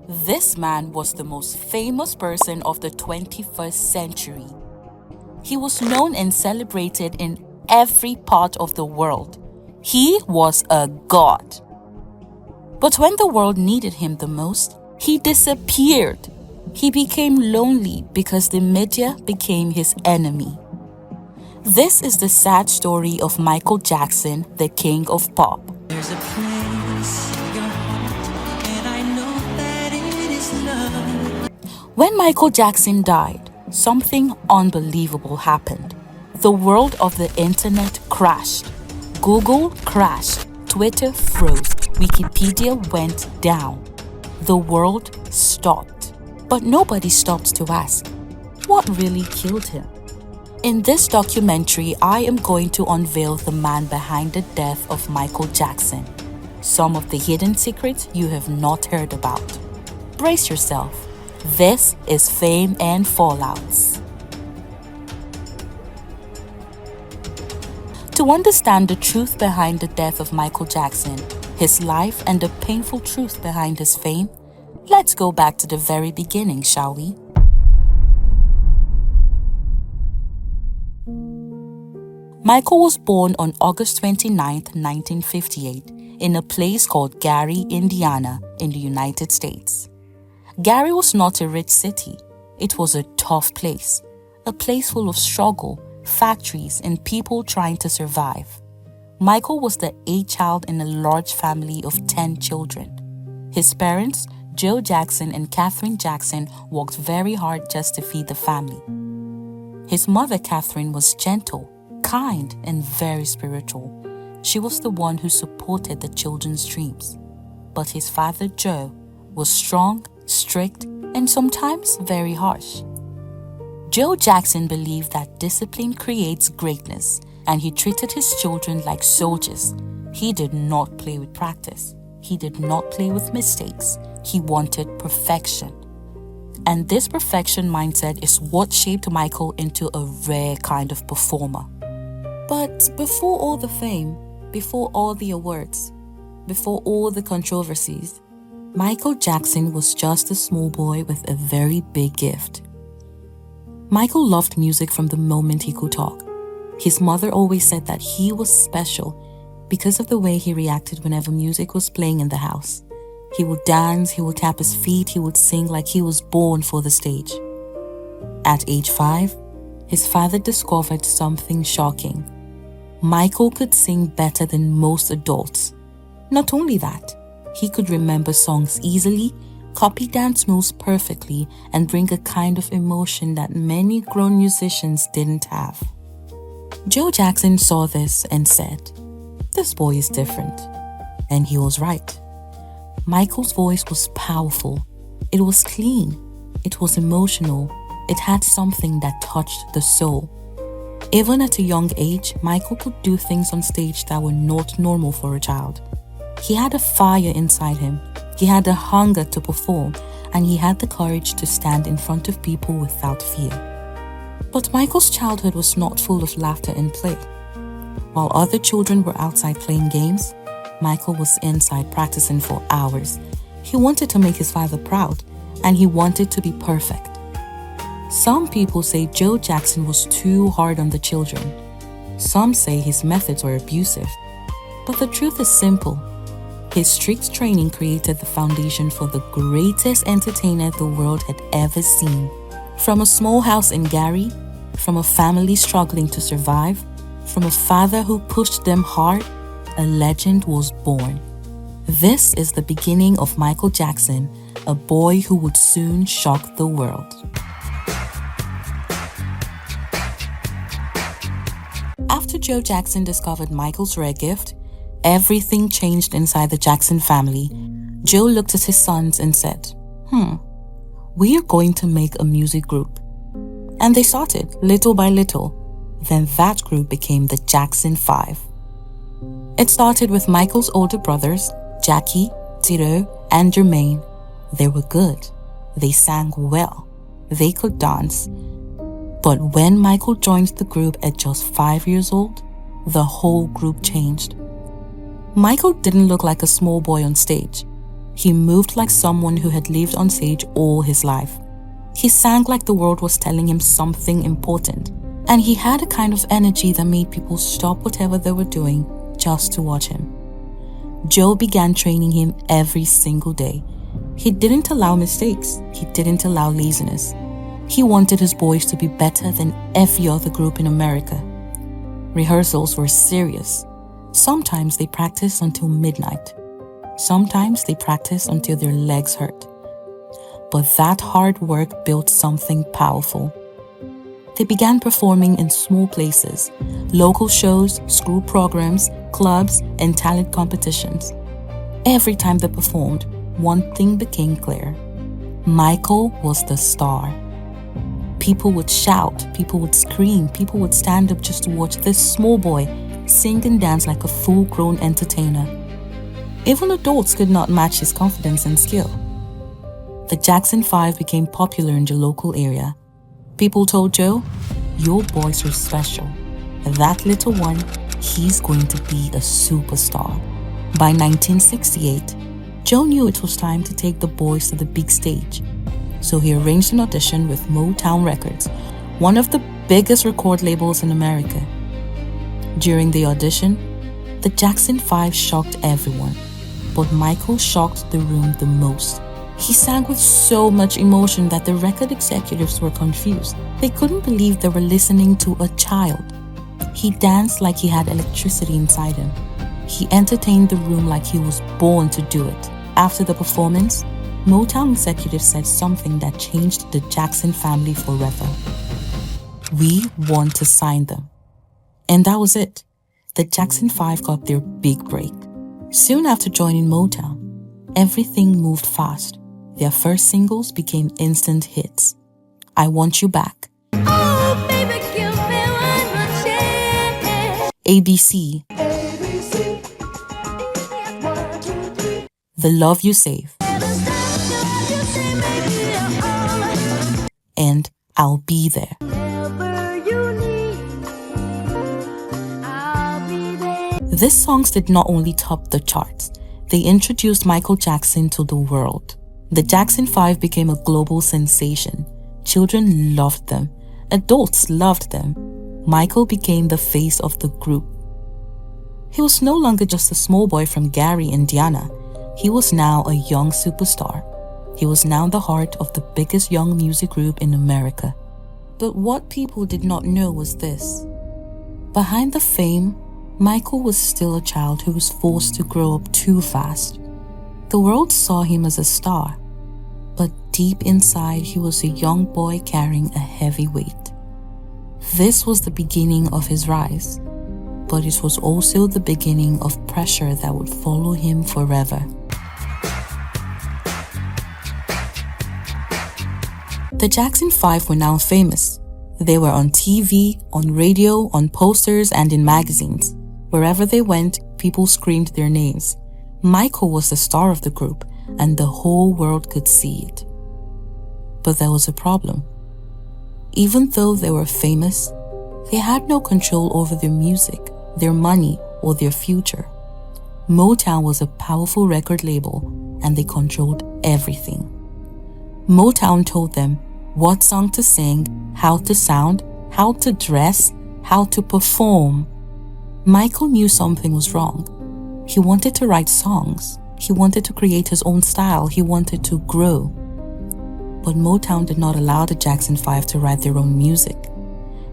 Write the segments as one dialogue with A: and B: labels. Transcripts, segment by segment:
A: This man was the most famous person of the 21st century. He was known and celebrated in every part of the world. He was a god. But when the world needed him the most, he disappeared. He became lonely because the media became his enemy. This is the sad story of Michael Jackson, the king of pop.
B: There's a place in your heart, and I know that it is love.
A: When Michael Jackson died, something unbelievable happened. The world of the internet crashed. Google crashed. Twitter froze. Wikipedia went down. The world stopped. But nobody stopped to ask, what really killed him? In this documentary, I am going to unveil the man behind the death of Michael Jackson. Some of the hidden secrets you have not heard about. Brace yourself. This is Fame and Fallouts. To understand the truth behind the death of Michael Jackson, his life, and the painful truth behind his fame, let's go back to the very beginning, shall we? Michael was born on August 29, 1958, in a place called Gary, Indiana, in the United States. Gary was not a rich city. It was a tough place, a place full of struggle, factories, and people trying to survive. Michael was the eighth child in a large family of 10 children. His parents, Joe Jackson and Catherine Jackson, worked very hard just to feed the family. His mother, Catherine, was gentle, kind, and very spiritual. She was the one who supported the children's dreams. But his father, Joe, was strong, strict, and sometimes very harsh. Joe Jackson believed that discipline creates greatness, and he treated his children like soldiers. He did not play with practice. He did not play with mistakes. He wanted perfection. And this perfection mindset is what shaped Michael into a rare kind of performer. But before all the fame, before all the awards, before all the controversies, Michael Jackson was just a small boy with a very big gift. Michael loved music from the moment he could talk. His mother always said that he was special because of the way he reacted whenever music was playing in the house. He would dance, he would tap his feet, he would sing like he was born for the stage. At age 5, his father discovered something shocking. Michael could sing better than most adults. Not only that, he could remember songs easily, copy dance moves perfectly, and bring a kind of emotion that many grown musicians didn't have. Joe Jackson saw this and said, "This boy is different." And he was right. Michael's voice was powerful. It was clean. It was emotional. It had something that touched the soul. Even at a young age, Michael could do things on stage that were not normal for a child. He had a fire inside him. He had a hunger to perform, and he had the courage to stand in front of people without fear. But Michael's childhood was not full of laughter and play. While other children were outside playing games, Michael was inside practicing for hours. He wanted to make his father proud, and he wanted to be perfect. Some people say Joe Jackson was too hard on the children. Some say his methods were abusive. But the truth is simple. His strict training created the foundation for the greatest entertainer the world had ever seen. From a small house in Gary, from a family struggling to survive, from a father who pushed them hard, a legend was born. This is the beginning of Michael Jackson, a boy who would soon shock the world. After Joe Jackson discovered Michael's rare gift, everything changed inside the Jackson family. Joe looked at his sons and said, "We are going to make a music group." And they started, little by little. Then that group became the Jackson 5. It started with Michael's older brothers, Jackie, Tito, and Jermaine. They were good. They sang well. They could dance. But when Michael joined the group at just 5 years old, the whole group changed. Michael didn't look like a small boy on stage. He moved like someone who had lived on stage all his life. He sang like the world was telling him something important, and he had a kind of energy that made people stop whatever they were doing just to watch him. Joe began training him every single day. He didn't allow mistakes. He didn't allow laziness. He wanted his boys to be better than every other group in America. Rehearsals were serious. Sometimes they practiced until midnight. Sometimes they practiced until their legs hurt. But that hard work built something powerful. They began performing in small places, local shows, school programs, clubs, and talent competitions. Every time they performed, one thing became clear. Michael was the star. People would shout, people would scream, people would stand up just to watch this small boy sing and dance like a full-grown entertainer. Even adults could not match his confidence and skill. The Jackson 5 became popular in the local area. People told Joe, "Your boys are special. That little one, he's going to be a superstar." By 1968, Joe knew it was time to take the boys to the big stage. So he arranged an audition with Motown Records, one of the biggest record labels in America. During the audition, the Jackson 5 shocked everyone, but Michael shocked the room the most. He sang with so much emotion that the record executives were confused. They couldn't believe they were listening to a child. He danced like he had electricity inside him. He entertained the room like he was born to do it. After the performance, Motown executives said something that changed the Jackson family forever. "We want to sign them." And that was it. The Jackson 5 got their big break. Soon after joining Motown, everything moved fast. Their first singles became instant hits. "I Want You Back,"
B: Oh, baby, give me one more chance.
A: ABC, The Love You Save, and I'll Be There. These songs did not only top the charts, they introduced Michael Jackson to the world. The Jackson 5 became a global sensation. Children loved them. Adults loved them. Michael became the face of the group. He was no longer just a small boy from Gary, Indiana. He was now a young superstar. He was now the heart of the biggest young music group in America. But what people did not know was this. Behind the fame, Michael was still a child who was forced to grow up too fast. The world saw him as a star, but deep inside he was a young boy carrying a heavy weight. This was the beginning of his rise, but it was also the beginning of pressure that would follow him forever. The Jackson 5 were now famous. They were on TV, on radio, on posters, and in magazines. Wherever they went, people screamed their names. Michael was the star of the group, and the whole world could see it. But there was a problem. Even though they were famous, they had no control over their music, their money, or their future. Motown was a powerful record label, and they controlled everything. Motown told them what song to sing, how to sound, how to dress, how to perform. Michael knew something was wrong. He wanted to write songs. He wanted to create his own style. He wanted to grow. But Motown did not allow the Jackson 5 to write their own music.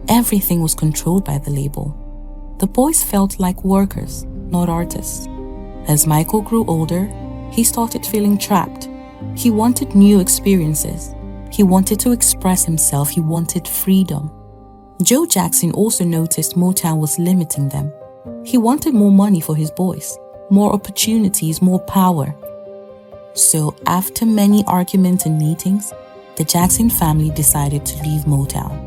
A: Everything was controlled by the label. The boys felt like workers, not artists. As Michael grew older, he started feeling trapped. He wanted new experiences. He wanted to express himself. He wanted freedom. Joe Jackson also noticed Motown was limiting them. He wanted more money for his boys, more opportunities, more power. So after many arguments and meetings, the Jackson family decided to leave Motown.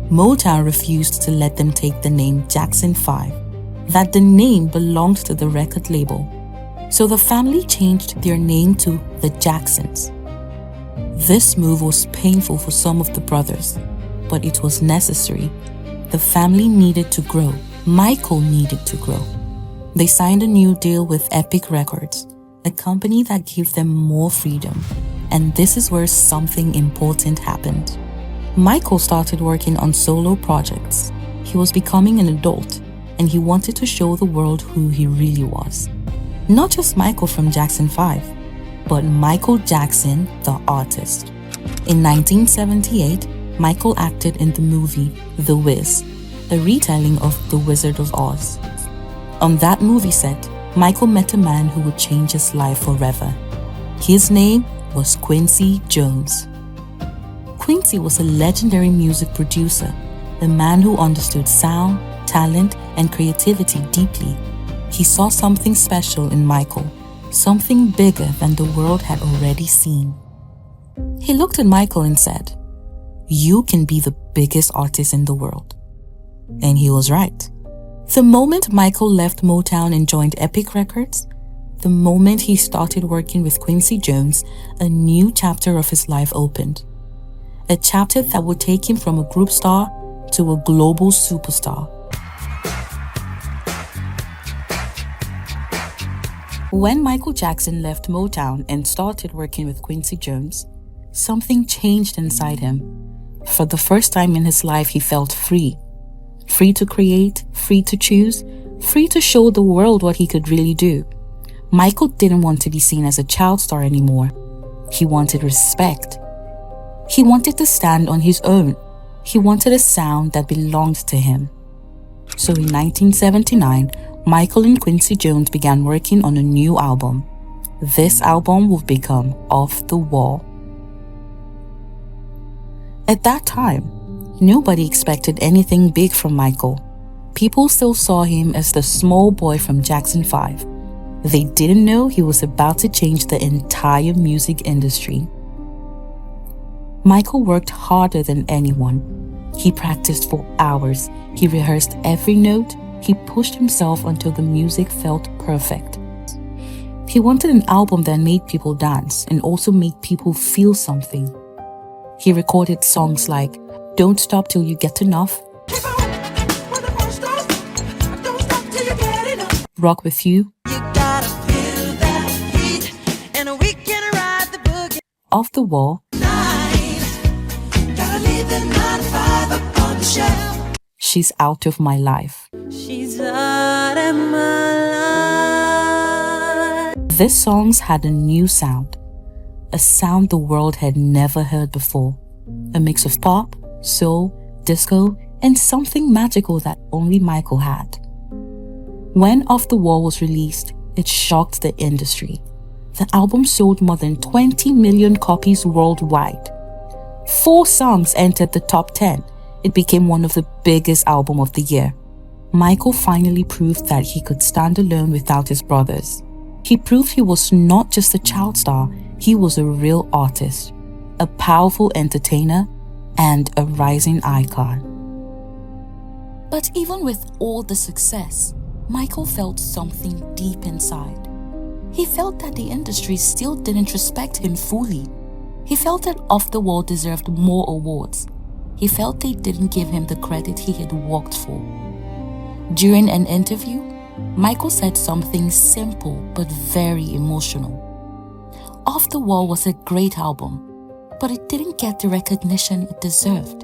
A: Motown refused to let them take the name Jackson 5, that the name belonged to the record label. So the family changed their name to the Jacksons. This move was painful for some of the brothers, but it was necessary. The family needed to grow. Michael needed to grow. They signed a new deal with Epic Records, a company that gave them more freedom. And this is where something important happened. Michael started working on solo projects. He was becoming an adult, and he wanted to show the world who he really was. Not just Michael from Jackson 5, but Michael Jackson, the artist. In 1978, Michael acted in the movie The Wiz, a retelling of The Wizard of Oz. On that movie set, Michael met a man who would change his life forever. His name was Quincy Jones. Quincy was a legendary music producer, a man who understood sound, talent, and creativity deeply. He saw something special in Michael, something bigger than the world had already seen. He looked at Michael and said, "You can be the biggest artist in the world." And he was right. The moment Michael left Motown and joined Epic Records, the moment he started working with Quincy Jones, a new chapter of his life opened. A chapter that would take him from a group star to a global superstar. When Michael Jackson left Motown and started working with Quincy Jones, something changed inside him. For the first time in his life, he felt free. Free to create, free to choose, free to show the world what he could really do. Michael didn't want to be seen as a child star anymore. He wanted respect. He wanted to stand on his own. He wanted a sound that belonged to him. So in 1979, Michael and Quincy Jones began working on a new album. This album would become Off the Wall. At that time, nobody expected anything big from Michael. People still saw him as the small boy from Jackson 5. They didn't know he was about to change the entire music industry. Michael worked harder than anyone. He practiced for hours. He rehearsed every note. He pushed himself until the music felt perfect. He wanted an album that made people dance and also made people feel something. He recorded songs like Don't Stop Till You Get Enough, Rock With You, Off the Wall, She's Out of My Life.
B: She's out of my life.
A: These songs had a new sound, a sound the world had never heard before, a mix of pop, soul, disco, and something magical that only Michael had. When Off the Wall was released, it shocked the industry. The album sold more than 20 million copies worldwide. 4 songs entered the top 10. It became one of the biggest albums of the year. Michael finally proved that he could stand alone without his brothers. He proved he was not just a child star, he was a real artist, a powerful entertainer, and a rising icon. But even with all the success, Michael felt something deep inside. He felt that the industry still didn't respect him fully. He felt that Off the Wall deserved more awards. He felt they didn't give him the credit he had worked for. During an interview, Michael said something simple but very emotional. Off the Wall was a great album, but it didn't get the recognition it deserved.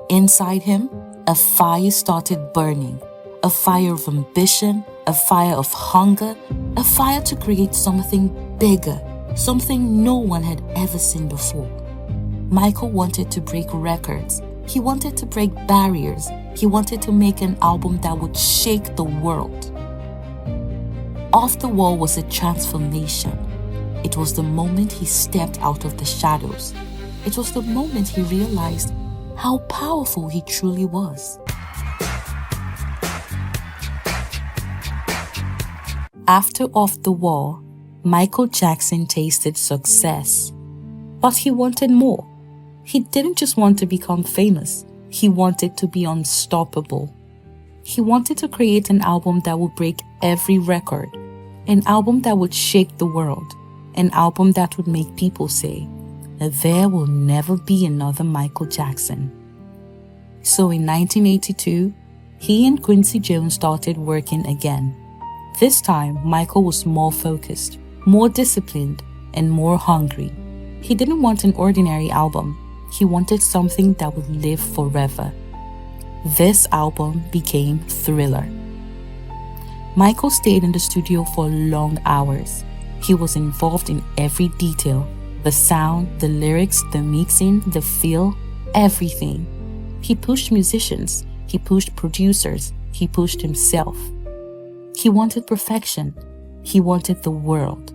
A: Inside him, a fire started burning, a fire of ambition, a fire of hunger, a fire to create something bigger, something no one had ever seen before. Michael wanted to break records. He wanted to break barriers. He wanted to make an album that would shake the world. Off the Wall was a transformation. It was the moment he stepped out of the shadows. It was the moment he realized how powerful he truly was. After Off the Wall, Michael Jackson tasted success. But he wanted more. He didn't just want to become famous. He wanted to be unstoppable. He wanted to create an album that would break every record, an album that would shake the world, an album that would make people say, there will never be another Michael Jackson. So in 1982, he and Quincy Jones started working again. This time, Michael was more focused, more disciplined, and more hungry. He didn't want an ordinary album. He wanted something that would live forever. This album became Thriller. Michael stayed in the studio for long hours. He was involved in every detail: the sound, the lyrics, the mixing, the feel, everything. He pushed musicians, he pushed producers, he pushed himself. He wanted perfection. He wanted the world.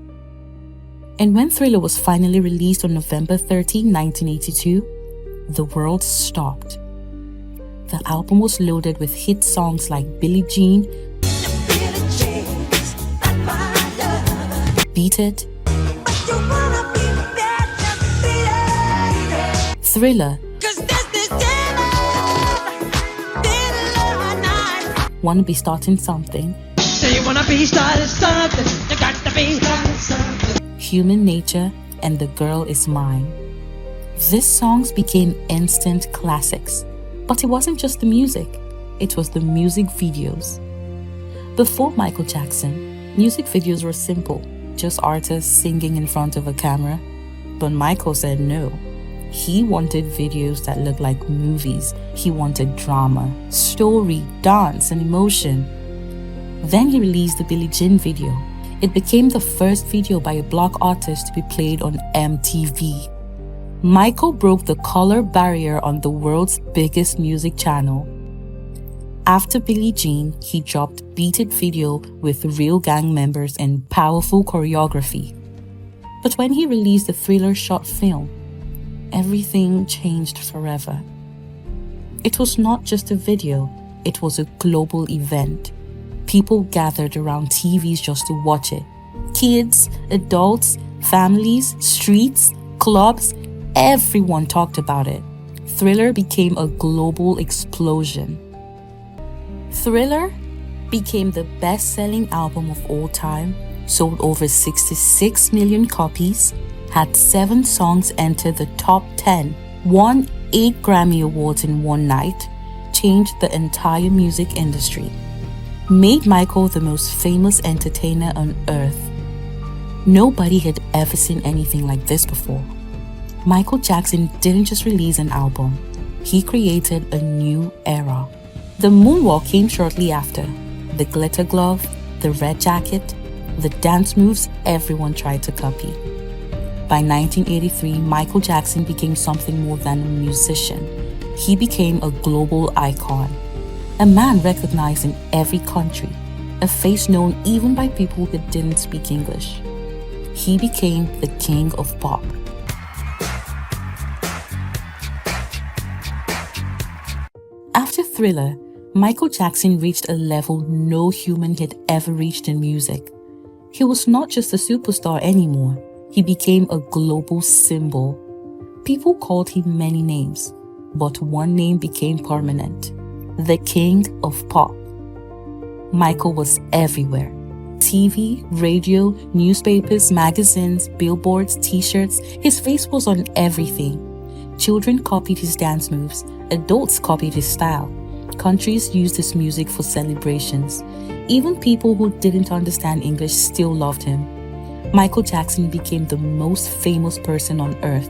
A: And when Thriller was finally released on November 13, 1982, the world stopped. The album was loaded with hit songs like Billie Jean, Beat It, Thriller, Wanna Be Starting Something,
B: Say you wanna be starting something, you got to be starting something.
A: Human Nature, and The Girl Is Mine. These songs became instant classics, but it wasn't just the music, it was the music videos. Before Michael Jackson, music videos were simple, just artists singing in front of a camera. But Michael said no. He wanted videos that looked like movies. He wanted drama, story, dance, and emotion. Then he released the Billie Jean video. It became the first video by a black artist to be played on MTV. Michael broke the color barrier on the world's biggest music channel. After Billie Jean, he dropped Beat It video with real gang members and powerful choreography. But when he released the Thriller short film, everything changed forever. It was not just a video, it was a global event. People gathered around TVs just to watch it. Kids, adults, families, streets, clubs, everyone talked about it. Thriller became a global explosion. Thriller became the best-selling album of all time, sold over 66 million copies, had 7 songs enter the top 10, won 8 Grammy Awards in one night, changed the entire music industry, made Michael the most famous entertainer on earth. Nobody had ever seen anything like this before. Michael Jackson didn't just release an album, he created a new era. The moonwalk came shortly after. The glitter glove, the red jacket, the dance moves everyone tried to copy. By 1983, Michael Jackson became something more than a musician. He became a global icon. A man recognized in every country, a face known even by people who didn't speak English. He became the king of pop. After Thriller, Michael Jackson reached a level no human had ever reached in music. He was not just a superstar anymore, he became a global symbol. People called him many names, but one name became permanent: the King of Pop. Michael was everywhere. TV, radio, newspapers, magazines, billboards, t-shirts, his face was on everything. Children copied his dance moves, adults copied his style. Countries used his music for celebrations. Even people who didn't understand English still loved him. Michael Jackson became the most famous person on earth.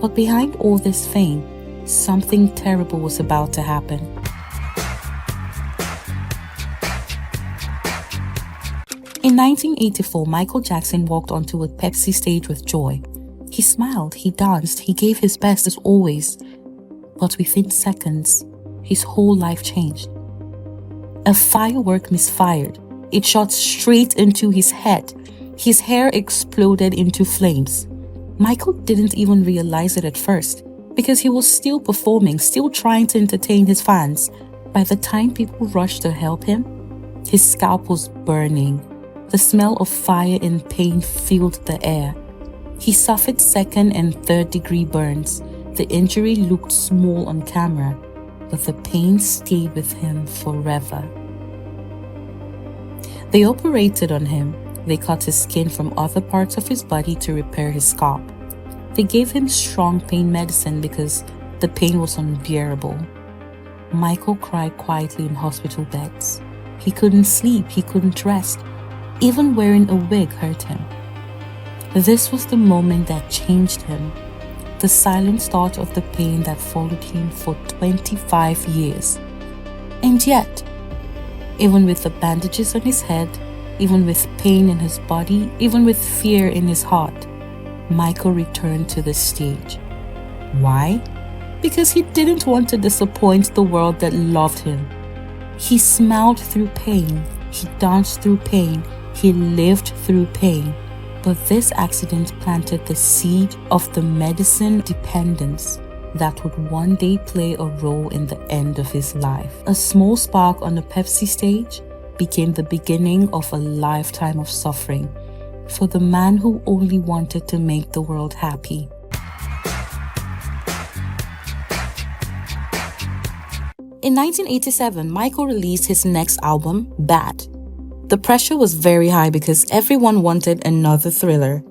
A: But behind all this fame, something terrible was about to happen. In 1984, Michael Jackson walked onto a Pepsi stage with joy. He smiled, he danced, he gave his best as always. But within seconds, his whole life changed. A firework misfired. It shot straight into his head. His hair exploded into flames. Michael didn't even realize it at first because he was still performing, still trying to entertain his fans. By the time people rushed to help him, his scalp was burning. The smell of fire and pain filled the air. He suffered second and third degree burns. The injury looked small on camera, but the pain stayed with him forever. They operated on him. They cut his skin from other parts of his body to repair his scalp. They gave him strong pain medicine because the pain was unbearable. Michael cried quietly in hospital beds. He couldn't sleep, he couldn't rest. Even wearing a wig hurt him. This was the moment that changed him. The silent start of the pain that followed him for 25 years. And yet, even with the bandages on his head, even with pain in his body, even with fear in his heart, Michael returned to the stage. Why? Because he didn't want to disappoint the world that loved him. He smiled through pain, he danced through pain, he lived through pain. But this accident planted the seed of the medicine dependence that would one day play a role in the end of his life. A small spark on a Pepsi stage became the beginning of a lifetime of suffering for the man who only wanted to make the world happy. In 1987, Michael released his next album, Bad. The pressure was very high because everyone wanted another Thriller.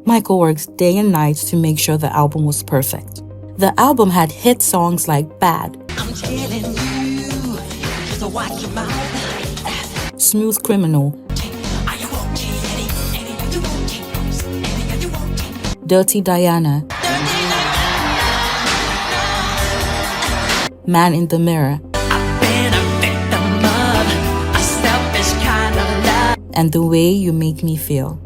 A: Michael worked day and night to make sure the album was perfect. The album had hit songs like Bad,
B: I'm telling you, so watch your mouth.
A: Smooth Criminal, Dirty Diana, Man in the Mirror, and The Way You Make Me Feel.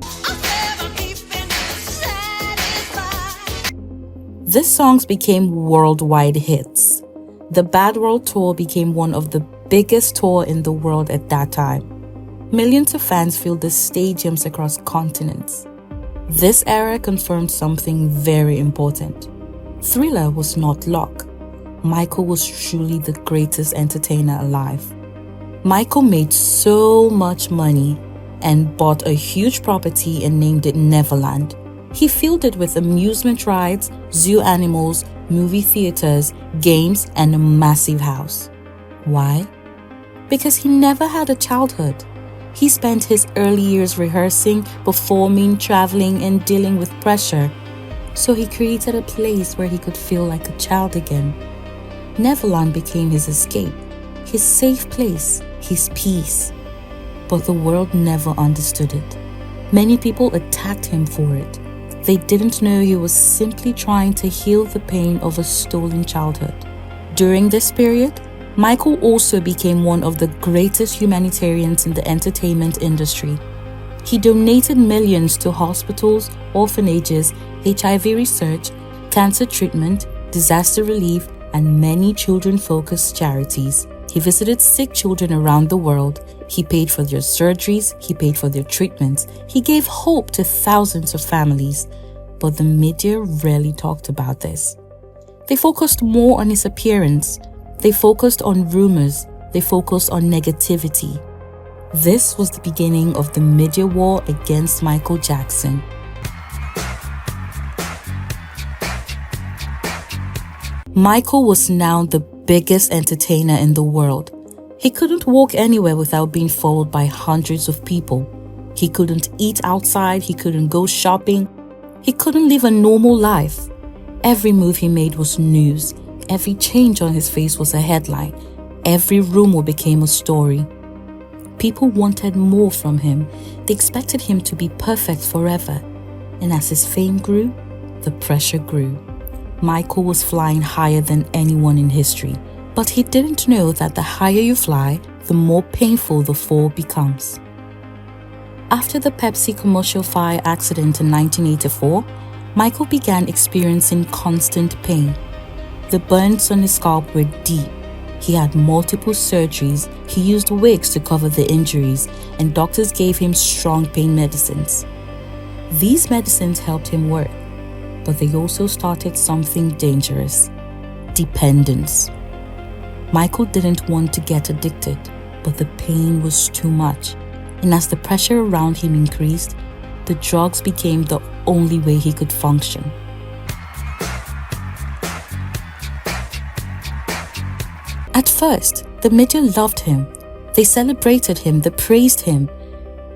A: These songs became worldwide hits. The Bad World Tour became one of the biggest tours in the world at that time. Millions of fans filled the stadiums across continents. This era confirmed something very important. Thriller was not luck. Michael was truly the greatest entertainer alive. Michael made so much money and bought a huge property and named it Neverland. He filled it with amusement rides, zoo animals, movie theaters, games, and a massive house. Why? Because he never had a childhood. He spent his early years rehearsing, performing, traveling, and dealing with pressure. So he created a place where he could feel like a child again. Neverland became his escape, his safe place, his peace. But the world never understood it. Many people attacked him for it. They didn't know he was simply trying to heal the pain of a stolen childhood. During this period, Michael also became one of the greatest humanitarians in the entertainment industry. He donated millions to hospitals, orphanages, HIV research, cancer treatment, disaster relief, and many children-focused charities. He visited sick children around the world. He paid for their surgeries. He paid for their treatments. He gave hope to thousands of families. But the media rarely talked about this. They focused more on his appearance. They focused on rumors. They focused on negativity. This was the beginning of the media war against Michael Jackson. Michael was now the biggest entertainer in the world. He couldn't walk anywhere without being followed by hundreds of people. He couldn't eat outside, he couldn't go shopping, he couldn't live a normal life. Every move he made was news. Every change on his face was a headline. Every rumor became a story. People wanted more from him. They expected him to be perfect forever. And as his fame grew, the pressure grew. Michael was flying higher than anyone in history. But he didn't know that the higher you fly, the more painful the fall becomes. After the Pepsi commercial fire accident in 1984, Michael began experiencing constant pain. The burns on his scalp were deep. He had multiple surgeries, he used wigs to cover the injuries, and doctors gave him strong pain medicines. These medicines helped him work, but they also started something dangerous: dependence. Michael didn't want to get addicted, but the pain was too much. And as the pressure around him increased, the drugs became the only way he could function. At first, the media loved him. They celebrated him, they praised him.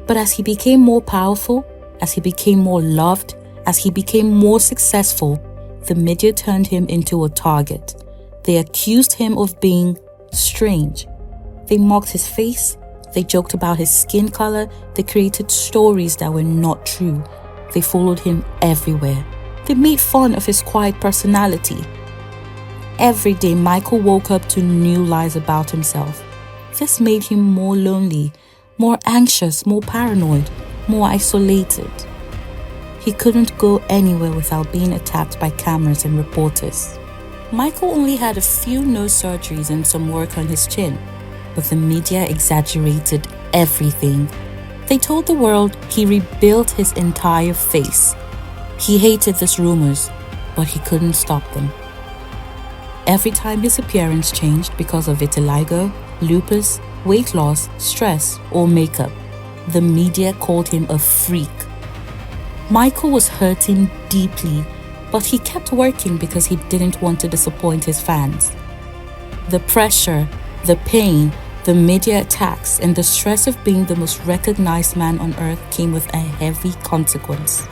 A: But as he became more powerful, as he became more loved, as he became more successful, the media turned him into a target. They accused him of being strange. They mocked his face, They joked about his skin color. They created stories that were not true. They followed him everywhere. They made fun of his quiet personality. Every day, Michael woke up to new lies about himself. This made him more lonely, more anxious, more paranoid, more isolated. He couldn't go anywhere without being attacked by cameras and reporters. Michael only had a few nose surgeries and some work on his chin, but the media exaggerated everything. They told the world he rebuilt his entire face. He hated these rumors, but he couldn't stop them. Every time his appearance changed because of vitiligo, lupus, weight loss, stress, or makeup, the media called him a freak. Michael was hurting deeply, but he kept working because he didn't want to disappoint his fans. The pressure, the pain, the media attacks, and the stress of being the most recognized man on earth came with a heavy consequence.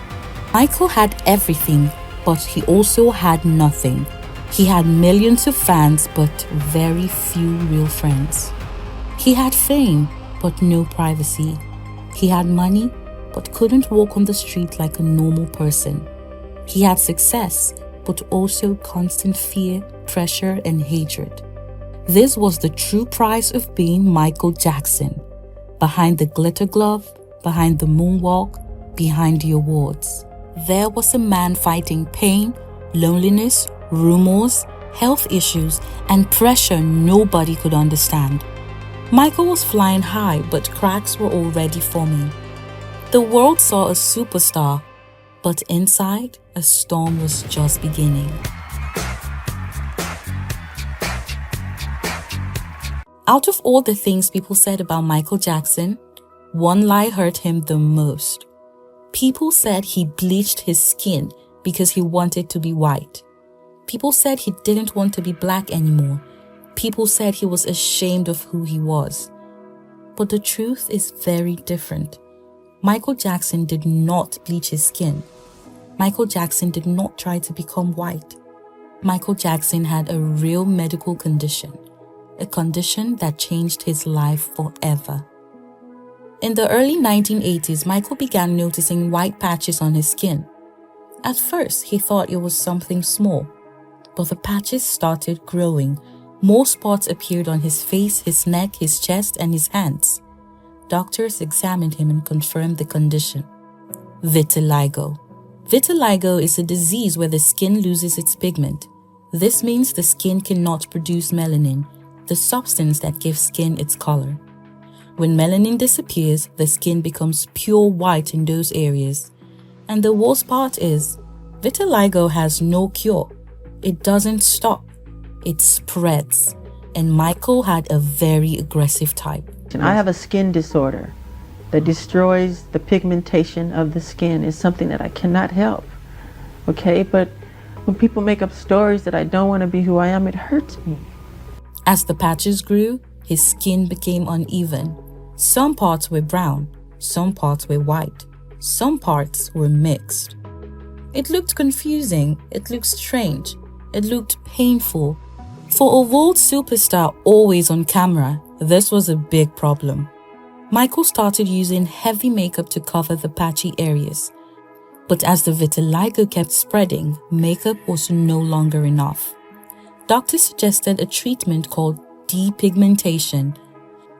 A: Michael had everything, but he also had nothing. He had millions of fans, but very few real friends. He had fame, but no privacy. He had money, but couldn't walk on the street like a normal person. He had success, but also constant fear, pressure, and hatred. This was the true price of being Michael Jackson. Behind the glitter glove, behind the moonwalk, behind the awards, there was a man fighting pain, loneliness, rumors, health issues, and pressure nobody could understand. Michael was flying high, but cracks were already forming. The world saw a superstar, but inside, a storm was just beginning. Out of all the things people said about Michael Jackson, one lie hurt him the most. People said he bleached his skin because he wanted to be white. People said he didn't want to be black anymore. People said he was ashamed of who he was. But the truth is very different. Michael Jackson did not bleach his skin. Michael Jackson did not try to become white. Michael Jackson had a real medical condition, a condition that changed his life forever. In the early 1980s, Michael began noticing white patches on his skin. At first, he thought it was something small, but the patches started growing. More spots appeared on his face, his neck, his chest, and his hands. Doctors examined him and confirmed the condition. Vitiligo. Vitiligo is a disease where the skin loses its pigment. This means the skin cannot produce melanin, the substance that gives skin its color. When melanin disappears, the skin becomes pure white in those areas. And the worst part is, vitiligo has no cure. It doesn't stop. It spreads. And Michael had a very aggressive type.
C: I have a skin disorder that destroys the pigmentation of the skin. It's something that I cannot help, okay? But when people make up stories that I don't want to be who I am, it hurts me.
A: As the patches grew, his skin became uneven. Some parts were brown, some parts were white, some parts were mixed. It looked confusing, it looked strange, it looked painful. For a world superstar always on camera, this was a big problem. Michael started using heavy makeup to cover the patchy areas. But as the vitiligo kept spreading, makeup was no longer enough. Doctors suggested a treatment called depigmentation,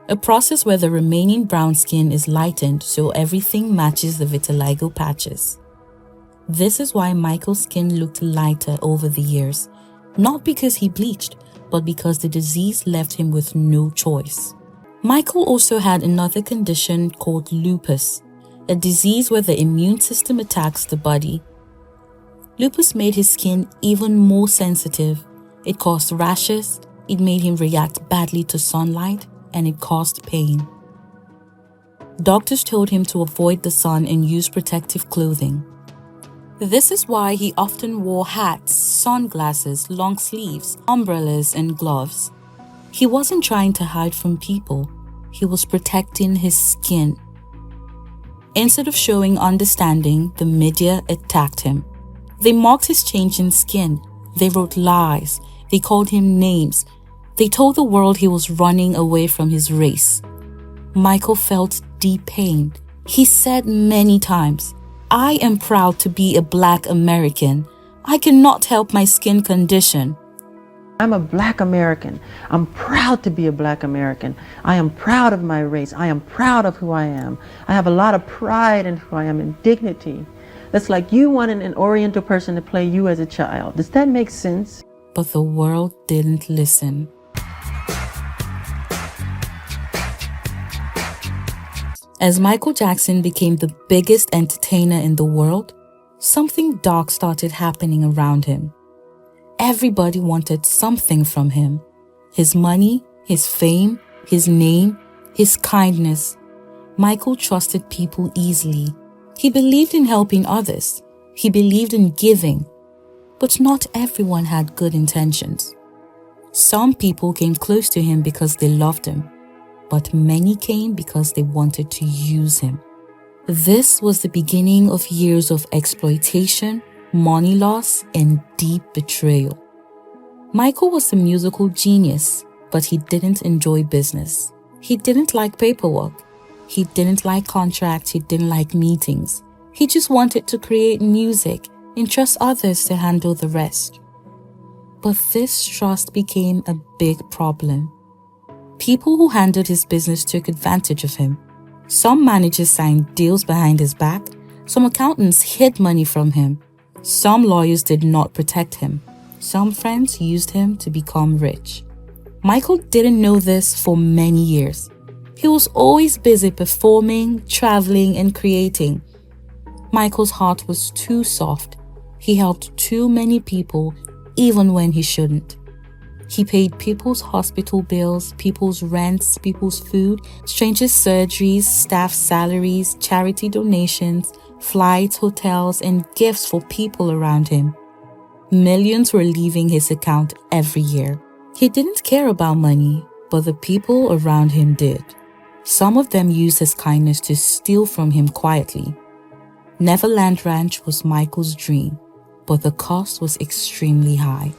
A: a process where the remaining brown skin is lightened so everything matches the vitiligo patches. This is why Michael's skin looked lighter over the years, not because he bleached, but because the disease left him with no choice. Michael also had another condition called lupus, a disease where the immune system attacks the body. Lupus made his skin even more sensitive. It caused rashes, it made him react badly to sunlight, and it caused pain. Doctors told him to avoid the sun and use protective clothing. This is why he often wore hats, sunglasses, long sleeves, umbrellas, and gloves. He wasn't trying to hide from people. He was protecting his skin. Instead of showing understanding, the media attacked him. They mocked his change in skin. They wrote lies. They called him names. They told the world he was running away from his race. Michael felt deep pain. He said many times, "I am proud to be a Black American. I cannot help my skin condition."
C: I'm a Black American. I'm proud to be a Black American. I am proud of my race. I am proud of who I am. I have a lot of pride in who I am and dignity. That's like you wanting an Oriental person to play you as a child. Does that make sense?
A: But the world didn't listen. As Michael Jackson became the biggest entertainer in the world, something dark started happening around him. Everybody wanted something from him. His money, his fame, his name, his kindness. Michael trusted people easily. He believed in helping others. He believed in giving. But not everyone had good intentions. Some people came close to him because they loved him, but many came because they wanted to use him. This was the beginning of years of exploitation, money loss, and deep betrayal. Michael was a musical genius, but he didn't enjoy business. He didn't like paperwork. He didn't like contracts. He didn't like meetings. He just wanted to create music and trust others to handle the rest. But this trust became a big problem. People who handled his business took advantage of him. Some managers signed deals behind his back. Some accountants hid money from him. Some lawyers did not protect him. Some friends used him to become rich. Michael didn't know this for many years. He was always busy performing, traveling, and creating. Michael's heart was too soft. He helped too many people, even when he shouldn't. He paid people's hospital bills, people's rents, people's food, strangers' surgeries, staff salaries, charity donations, flights, hotels, and gifts for people around him. Millions were leaving his account every year. He didn't care about money, but the people around him did. Some of them used his kindness to steal from him quietly. Neverland Ranch was Michael's dream, but the cost was extremely high.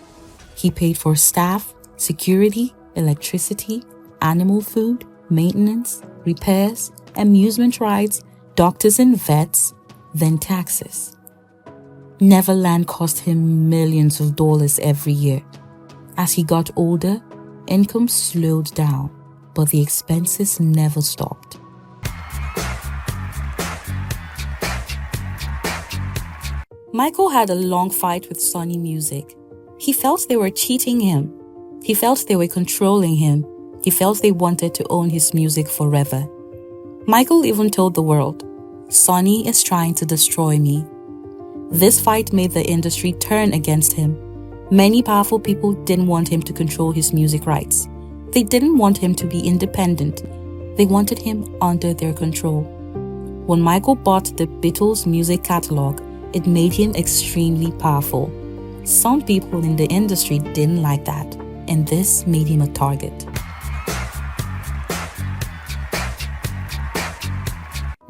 A: He paid for staff, security, electricity, animal food, maintenance, repairs, amusement rides, doctors and vets, then taxes. Neverland cost him millions of dollars every year. As he got older, income slowed down, but the expenses never stopped. Michael had a long fight with Sony Music. He felt they were cheating him. He felt they were controlling him. He felt they wanted to own his music forever. Michael even told the world, "Sony is trying to destroy me." This fight made the industry turn against him. Many powerful people didn't want him to control his music rights. They didn't want him to be independent. They wanted him under their control. When Michael bought the Beatles' music catalog, it made him extremely powerful. Some people in the industry didn't like that, and this made him a target.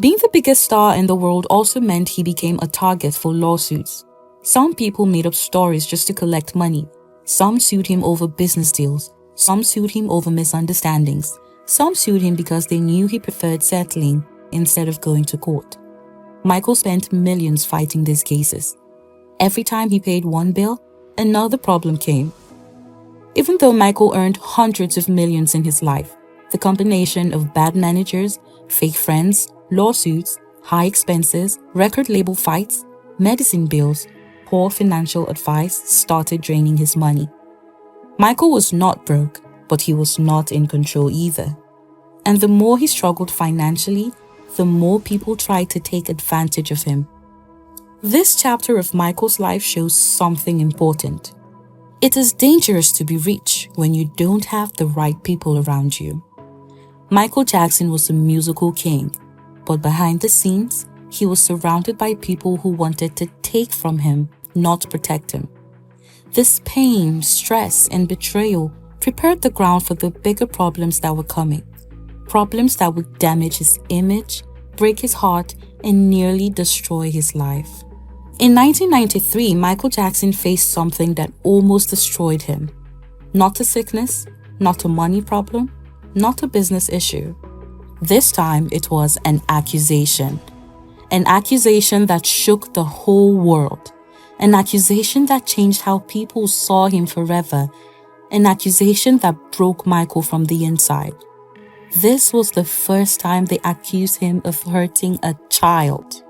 A: Being the biggest star in the world also meant he became a target for lawsuits. Some people made up stories just to collect money. Some sued him over business deals. Some sued him over misunderstandings. Some sued him because they knew he preferred settling instead of going to court. Michael spent millions fighting these cases. Every time he paid one bill, another problem came. Even though Michael earned hundreds of millions in his life, the combination of bad managers, fake friends, lawsuits, high expenses, record label fights, medicine bills, poor financial advice started draining his money. Michael was not broke, but he was not in control either. And the more he struggled financially, the more people tried to take advantage of him. This chapter of Michael's life shows something important. It is dangerous to be rich when you don't have the right people around you. Michael Jackson was a musical king, but behind the scenes, he was surrounded by people who wanted to take from him, not protect him. This pain, stress, and betrayal prepared the ground for the bigger problems that were coming. Problems that would damage his image, break his heart, and nearly destroy his life. In 1993, Michael Jackson faced something that almost destroyed him. Not a sickness, not a money problem, not a business issue. This time it was an accusation that shook the whole world, an accusation that changed how people saw him forever, an accusation that broke Michael from the inside. This was the first time they accused him of hurting a child.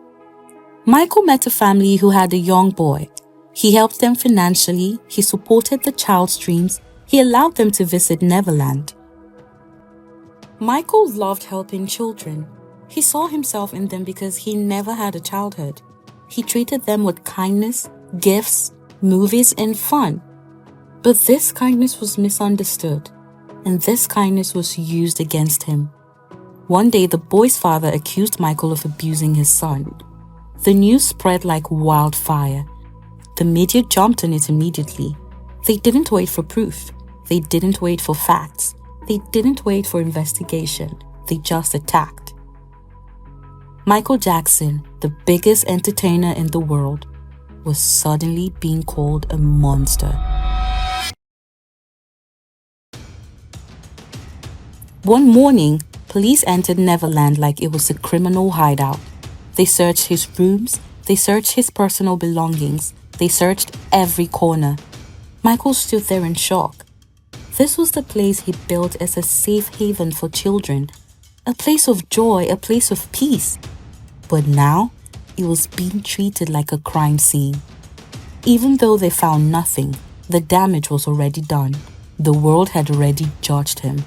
A: Michael met a family who had a young boy. He helped them financially, he supported the child's dreams, he allowed them to visit Neverland. Michael loved helping children. He saw himself in them because he never had a childhood. He treated them with kindness, gifts, movies, and fun. But this kindness was misunderstood, and this kindness was used against him. One day, the boy's father accused Michael of abusing his son. The news spread like wildfire. The media jumped on it immediately. They didn't wait for proof. They didn't wait for facts. They didn't wait for investigation. They just attacked. Michael Jackson, the biggest entertainer in the world, was suddenly being called a monster. One morning, police entered Neverland like it was a criminal hideout. They searched his rooms, they searched his personal belongings, they searched every corner. Michael stood there in shock. This was the place he built as a safe haven for children, a place of joy, a place of peace. But now, it was being treated like a crime scene. Even though they found nothing, the damage was already done. The world had already judged him.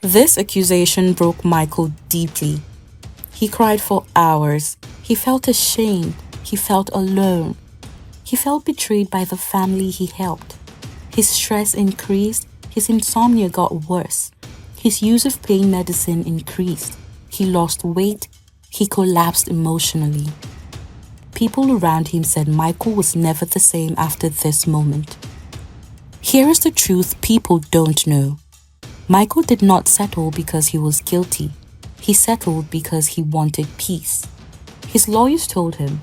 A: This accusation broke Michael deeply. He cried for hours. He felt ashamed. He felt alone. He felt betrayed by the family he helped. His stress increased. His insomnia got worse. His use of pain medicine increased. He lost weight. He collapsed emotionally. People around him said Michael was never the same after this moment. Here is the truth people don't know. Michael did not settle because he was guilty. He settled because he wanted peace. His lawyers told him,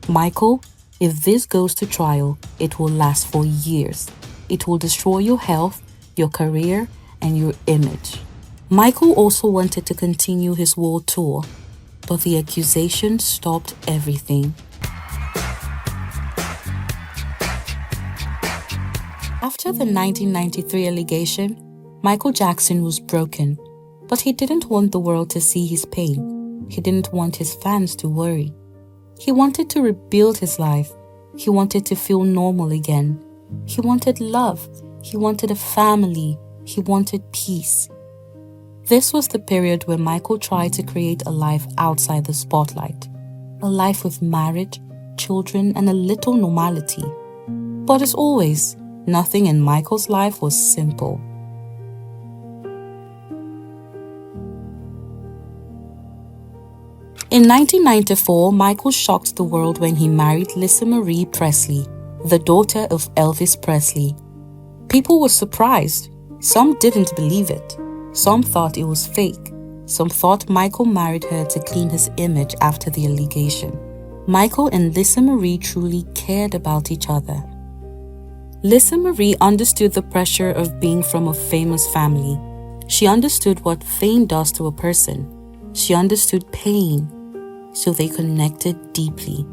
A: "Michael, if this goes to trial, it will last for years. It will destroy your health, your career, and your image." Michael also wanted to continue his world tour, but the accusation stopped everything. After the 1993 allegation, Michael Jackson was broken, but he didn't want the world to see his pain. He didn't want his fans to worry. He wanted to rebuild his life. He wanted to feel normal again. He wanted love. He wanted a family. He wanted peace. This was the period where Michael tried to create a life outside the spotlight, a life with marriage, children, and a little normality. But as always, nothing in Michael's life was simple. In 1994, Michael shocked the world when he married Lisa Marie Presley, the daughter of Elvis Presley. People were surprised. Some didn't believe it. Some thought it was fake. Some thought Michael married her to clean his image after the allegation. Michael and Lisa Marie truly cared about each other. Lisa Marie understood the pressure of being from a famous family. She understood what fame does to a person. She understood pain, so they connected deeply.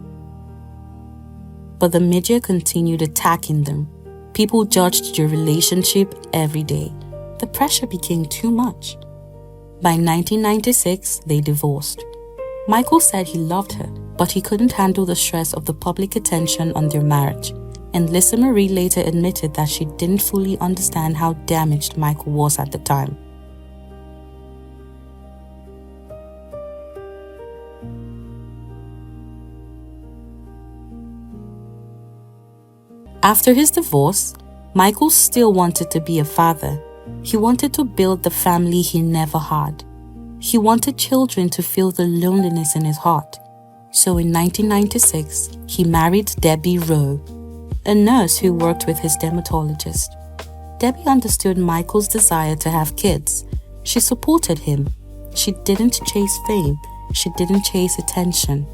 A: But the media continued attacking them. People judged their relationship every day. The pressure became too much. By 1996, they divorced. Michael said he loved her, but he couldn't handle the stress of the public attention on their marriage. And Lisa Marie later admitted that she didn't fully understand how damaged Michael was at the time. After his divorce, Michael still wanted to be a father. He wanted to build the family he never had. He wanted children to feel the loneliness in his heart. So in 1996, he married Debbie Rowe, a nurse who worked with his dermatologist. Debbie understood Michael's desire to have kids. She supported him. She didn't chase fame. She didn't chase attention.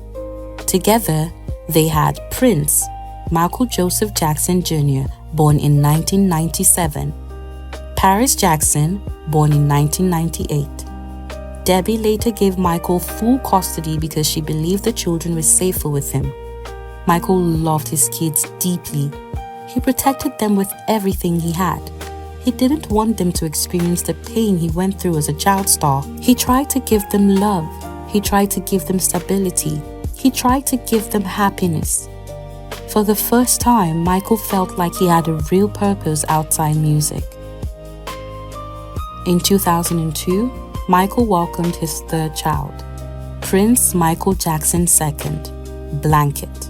A: Together, they had Prince, Michael Joseph Jackson Jr., born in 1997, Paris Jackson, born in 1998. Debbie later gave Michael full custody because she believed the children were safer with him. Michael loved his kids deeply. He protected them with everything he had. He didn't want them to experience the pain he went through as a child star. He tried to give them love. He tried to give them stability. He tried to give them happiness. For the first time, Michael felt like he had a real purpose outside music. In 2002, Michael welcomed his third child, Prince Michael Jackson II, Blanket.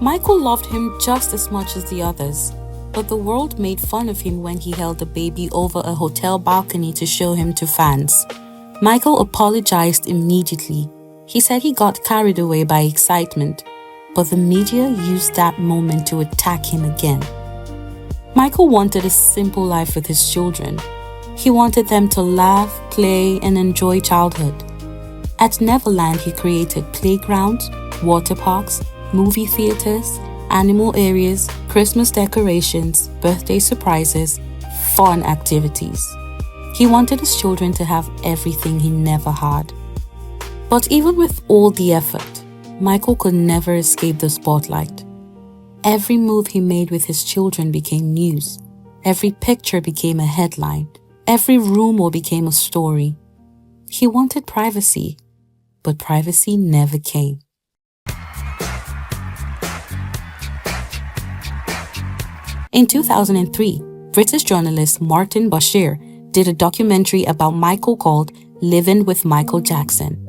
A: Michael loved him just as much as the others, but the world made fun of him when he held the baby over a hotel balcony to show him to fans. Michael apologized immediately. He said he got carried away by excitement, but the media used that moment to attack him again. Michael wanted a simple life with his children. He wanted them to laugh, play, and enjoy childhood. At Neverland, he created playgrounds, water parks, movie theaters, animal areas, Christmas decorations, birthday surprises, fun activities. He wanted his children to have everything he never had. But even with all the effort, Michael could never escape the spotlight. Every move he made with his children became news. Every picture became a headline. Every rumor became a story. He wanted privacy, but privacy never came. In 2003, British journalist Martin Bashir did a documentary about Michael called Living with Michael Jackson.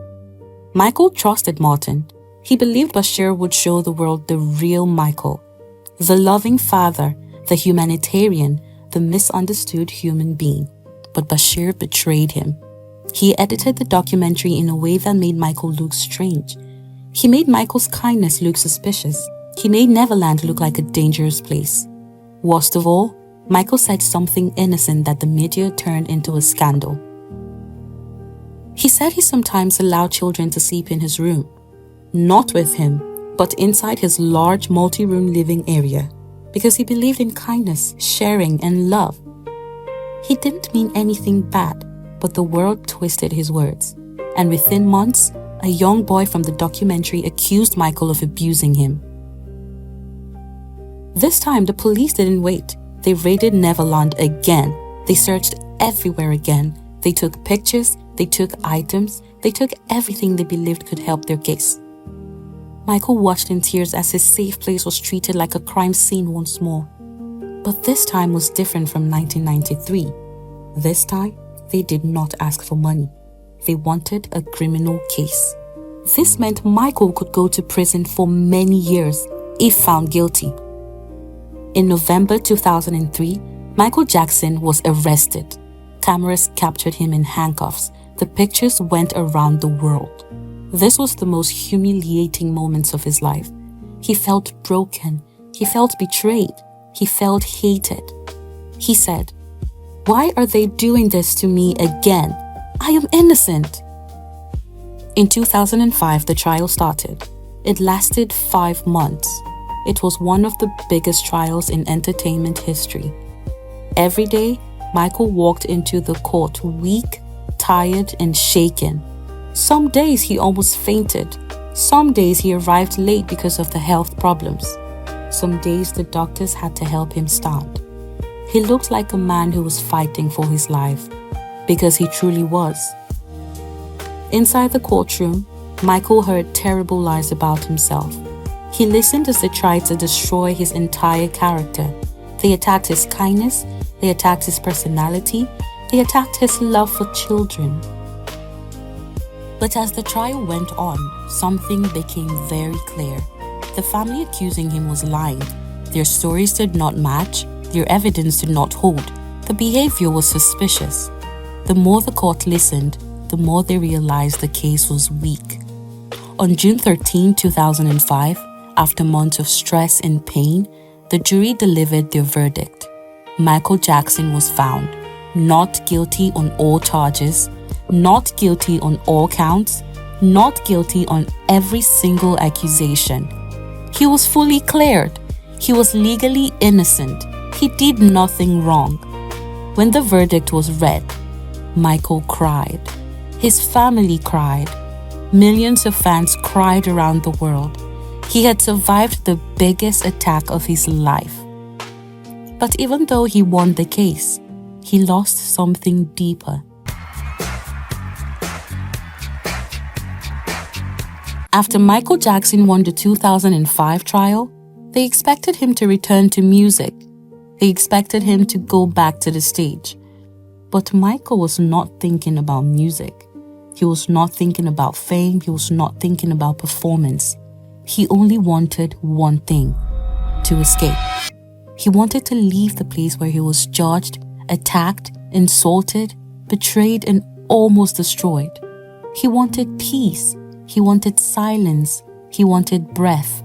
A: Michael trusted Martin. He believed Bashir would show the world the real Michael, the loving father, the humanitarian, the misunderstood human being. But Bashir betrayed him. He edited the documentary in a way that made Michael look strange. He made Michael's kindness look suspicious. He made Neverland look like a dangerous place. Worst of all, Michael said something innocent that the media turned into a scandal. He said he sometimes allowed children to sleep in his room. Not with him, but inside his large multi-room living area, because he believed in kindness, sharing, and love. He didn't mean anything bad, but the world twisted his words. And within months, a young boy from the documentary accused Michael of abusing him. This time, the police didn't wait. They raided Neverland again. They searched everywhere again. They took pictures, they took items, they took everything they believed could help their case. Michael watched in tears as his safe place was treated like a crime scene once more. But this time was different from 1993. This time, they did not ask for money. They wanted a criminal case. This meant Michael could go to prison for many years if found guilty. In November 2003, Michael Jackson was arrested. Cameras captured him in handcuffs. The pictures went around the world. This was the most humiliating moments of his life. He felt broken. He felt betrayed. He felt hated. He said, "Why are they doing this to me again? I am innocent." In 2005, the trial started. It lasted 5 months. It was one of the biggest trials in entertainment history. Every day, Michael walked into the court weak, tired, and shaken. Some days he almost fainted. Some days he arrived late because of the health problems. Some days the doctors had to help him stand. He looked like a man who was fighting for his life, because he truly was. Inside the courtroom, Michael heard terrible lies about himself. He listened as they tried to destroy his entire character. They attacked his kindness, they attacked his personality, they attacked his love for children. But as the trial went on, something became very clear. The family accusing him was lying. Their stories did not match, their evidence did not hold. The behavior was suspicious. The more the court listened, the more they realized the case was weak. On June 13, 2005, after months of stress and pain, the jury delivered their verdict. Michael Jackson was found not guilty on all charges, not guilty on all counts, not guilty on every single accusation. He was fully cleared. He was legally innocent. He did nothing wrong. When the verdict was read, Michael cried. His family cried. Millions of fans cried around the world. He had survived the biggest attack of his life. But even though he won the case, he lost something deeper. After Michael Jackson won the 2005 trial, they expected him to return to music. They expected him to go back to the stage. But Michael was not thinking about music. He was not thinking about fame. He was not thinking about performance. He only wanted one thing: to escape. He wanted to leave the place where he was judged, attacked, insulted, betrayed, and almost destroyed. He wanted peace. He wanted silence. He wanted breath.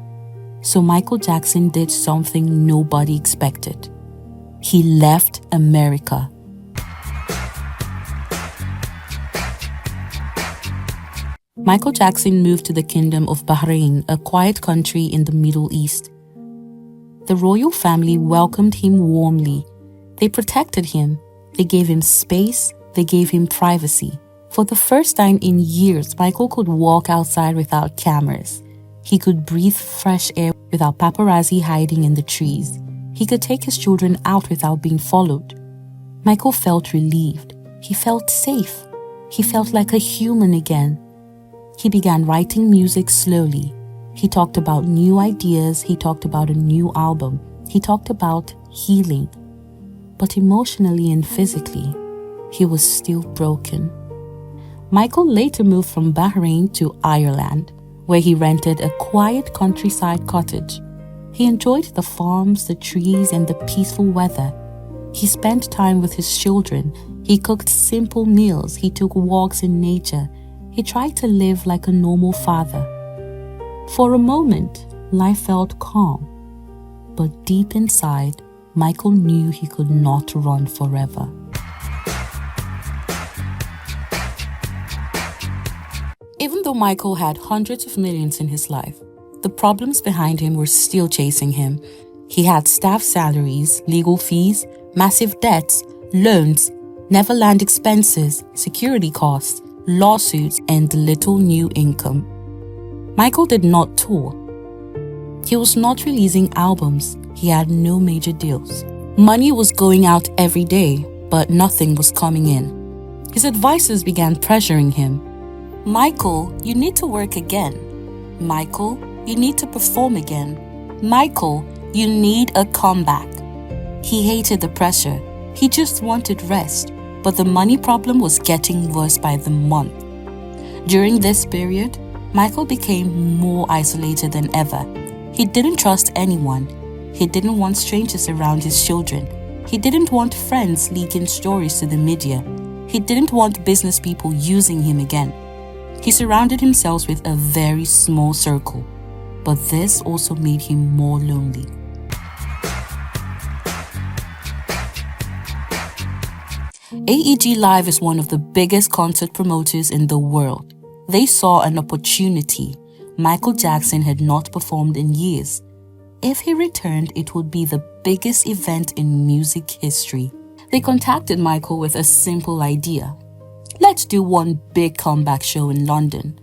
A: So Michael Jackson did something nobody expected. He left America. Michael Jackson moved to the Kingdom of Bahrain, a quiet country in the Middle East. The royal family welcomed him warmly. They protected him. They gave him space. They gave him privacy. For the first time in years, Michael could walk outside without cameras. He could breathe fresh air without paparazzi hiding in the trees. He could take his children out without being followed. Michael felt relieved. He felt safe. He felt like a human again. He began writing music slowly. He talked about new ideas. He talked about a new album. He talked about healing. But emotionally and physically, he was still broken. Michael later moved from Bahrain to Ireland, where he rented a quiet countryside cottage. He enjoyed the farms, the trees, and the peaceful weather. He spent time with his children. He cooked simple meals. He took walks in nature. He tried to live like a normal father. For a moment, life felt calm. But deep inside, Michael knew he could not run forever. Even though Michael had hundreds of millions in his life, the problems behind him were still chasing him. He had staff salaries, legal fees, massive debts, loans, Neverland expenses, security costs, lawsuits, and little new income. Michael did not tour. He was not releasing albums. He had no major deals. Money was going out every day, but nothing was coming in. His advisors began pressuring him. Michael, you need to work again. Michael, you need to perform again. Michael, you need a comeback. He hated the pressure. He just wanted rest, but the money problem was getting worse by the month. During this period, Michael became more isolated than ever. He didn't trust anyone. He didn't want strangers around his children. He didn't want friends leaking stories to the media. He didn't want business people using him again. He surrounded himself with a very small circle, but this also made him more lonely. AEG Live is one of the biggest concert promoters in the world. They saw an opportunity. Michael Jackson had not performed in years. If he returned, it would be the biggest event in music history. They contacted Michael with a simple idea. Let's do one big comeback show in London.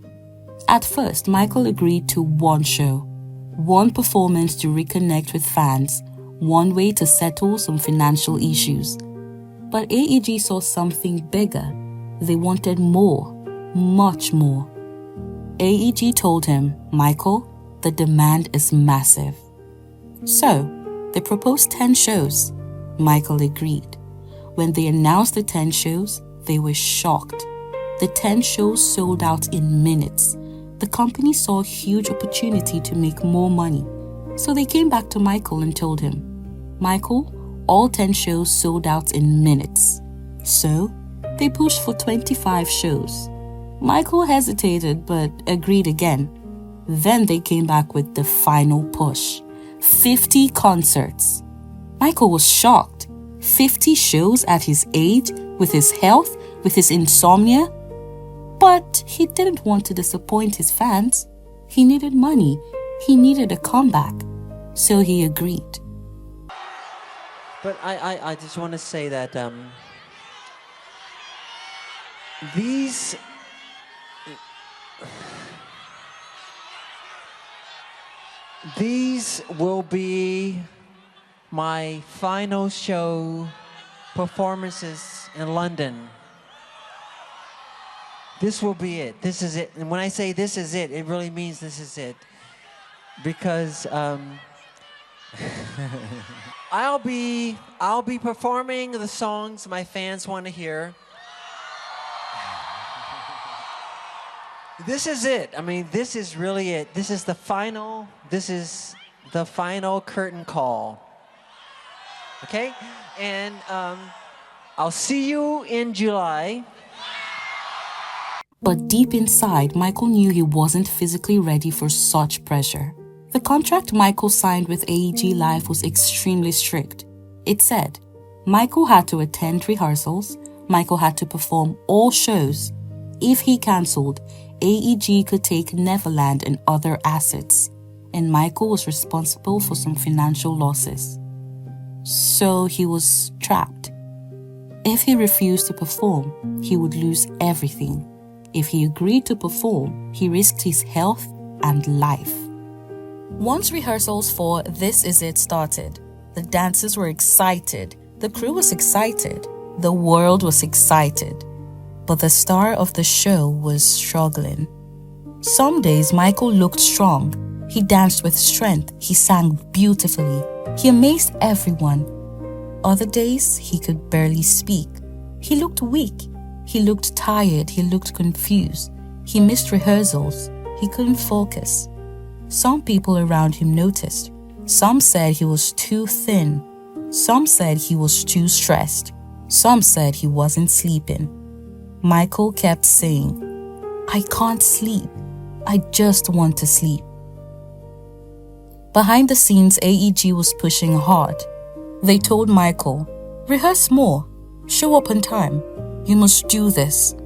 A: At first, Michael agreed to one show, one performance to reconnect with fans, one way to settle some financial issues. But AEG saw something bigger. They wanted more, much more. AEG told him, Michael, the demand is massive. So, they proposed 10 shows. Michael agreed. When they announced the 10 shows, they were shocked. The 10 shows sold out in minutes. The company saw a huge opportunity to make more money. So they came back to Michael and told him, Michael, all 10 shows sold out in minutes. So they pushed for 25 shows. Michael hesitated but agreed again. Then they came back with the final push. 50 concerts. Michael was shocked. 50 shows at his age, with his health, with his insomnia. But he didn't want to disappoint his fans. He needed money. He needed a comeback. So he agreed.
D: But I just want to say that these will be my final show performances in London. This will be it. This is it. And when I say this is it, it really means this is it. Because I'll be performing the songs my fans want to hear. This is it. I mean, this is really it. This is the final curtain call. Okay? And I'll see you in July.
A: But deep inside, Michael knew he wasn't physically ready for such pressure. The contract Michael signed with AEG Live was extremely strict. It said Michael had to attend rehearsals, Michael had to perform all shows. If he cancelled, AEG could take Neverland and other assets, and Michael was responsible for some financial losses. So he was trapped. If he refused to perform, he would lose everything. If he agreed to perform, he risked his health and life. Once rehearsals for This Is It started, the dancers were excited, the crew was excited, the world was excited. But the star of the show was struggling. Some days Michael looked strong. He danced with strength. He sang beautifully. He amazed everyone. Other days he could barely speak. He looked weak. He looked tired. He looked confused. He missed rehearsals. He couldn't focus. Some people around him noticed. Some said he was too thin. Some said he was too stressed. Some said he wasn't sleeping. Michael kept saying, "I can't sleep. I just want to sleep." Behind the scenes, AEG was pushing hard. They told Michael, "Rehearse more. Show up on time. You must do this."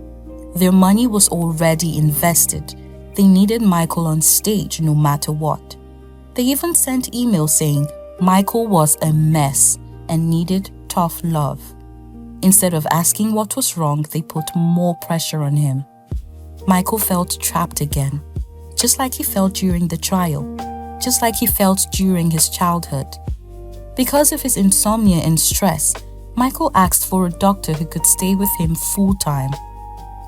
A: Their money was already invested. They needed Michael on stage no matter what. They even sent emails saying Michael was a mess and needed tough love. Instead of asking what was wrong, they put more pressure on him. Michael felt trapped again, just like he felt during the trial, just like he felt during his childhood. Because of his insomnia and stress, Michael asked for a doctor who could stay with him full-time.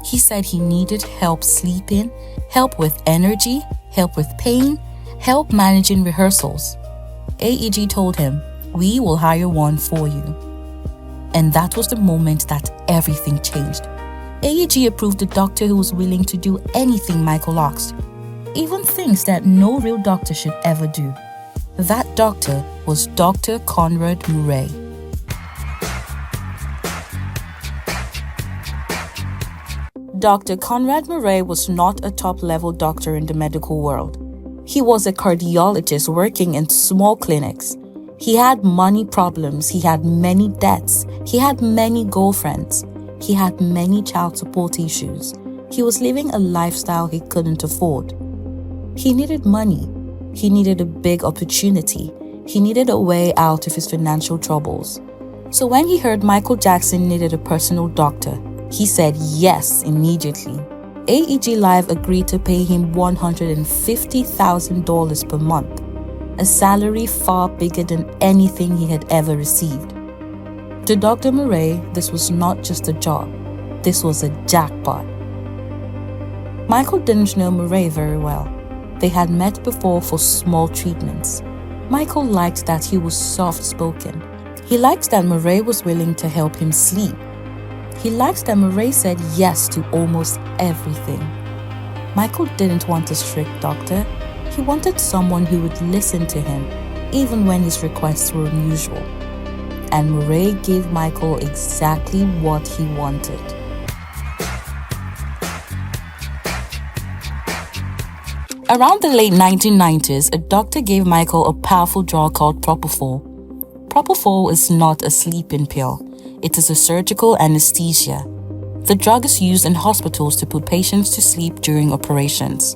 A: He said he needed help sleeping, help with energy, help with pain, help managing rehearsals. AEG told him, "We will hire one for you." And that was the moment that everything changed. AEG approved a doctor who was willing to do anything Michael asked, even things that no real doctor should ever do. That doctor was Dr. Conrad Murray. Dr. Conrad Murray was not a top-level doctor in the medical world. He was a cardiologist working in small clinics. He had money problems, he had many debts, he had many girlfriends, he had many child support issues. He was living a lifestyle he couldn't afford. He needed money. He needed a big opportunity. He needed a way out of his financial troubles. So when he heard Michael Jackson needed a personal doctor, he said yes immediately. AEG Live agreed to pay him $150,000 per month, a salary far bigger than anything he had ever received. To Dr. Murray, this was not just a job, this was a jackpot. Michael didn't know Murray very well. They had met before for small treatments. Michael liked that he was soft-spoken. He liked that Murray was willing to help him sleep. He liked that Murray said yes to almost everything. Michael didn't want a strict doctor. He wanted someone who would listen to him, even when his requests were unusual. And Murray gave Michael exactly what he wanted. Around the late 1990s, a doctor gave Michael a powerful drug called Propofol. Propofol is not a sleeping pill. It is a surgical anesthesia. The drug is used in hospitals to put patients to sleep during operations.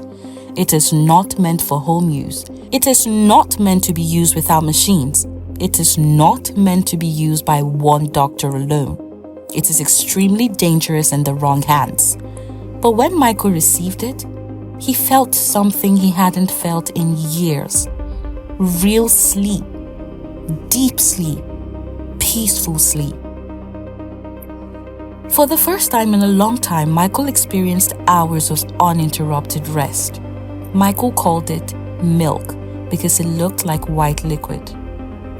A: It is not meant for home use. It is not meant to be used without machines. It is not meant to be used by one doctor alone. It is extremely dangerous in the wrong hands. But when Michael received it, he felt something he hadn't felt in years. Real sleep, deep sleep, peaceful sleep. For the first time in a long time, Michael experienced hours of uninterrupted rest. Michael called it milk because it looked like white liquid.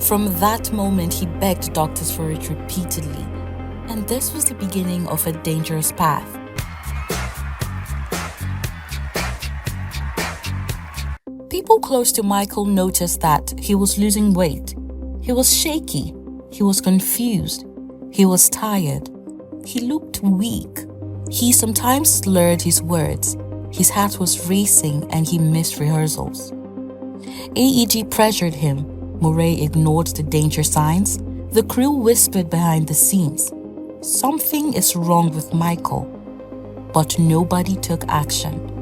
A: From that moment, he begged doctors for it repeatedly, and this was the beginning of a dangerous path. People close to Michael noticed that he was losing weight. He was shaky. He was confused. He was tired. He looked weak. He sometimes slurred his words. His heart was racing and he missed rehearsals. AEG pressured him. Murray ignored the danger signs. The crew whispered behind the scenes. Something is wrong with Michael. But nobody took action.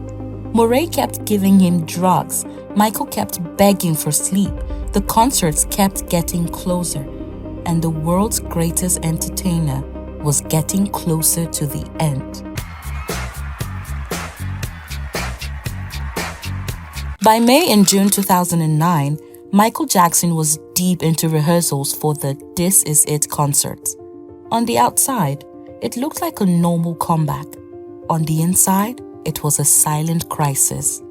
A: Murray kept giving him drugs. Michael kept begging for sleep. The concerts kept getting closer. And the world's greatest entertainer was getting closer to the end. By May and June 2009, Michael Jackson was deep into rehearsals for the This Is It concert. On the outside, it looked like a normal comeback. On the inside, it was a silent crisis.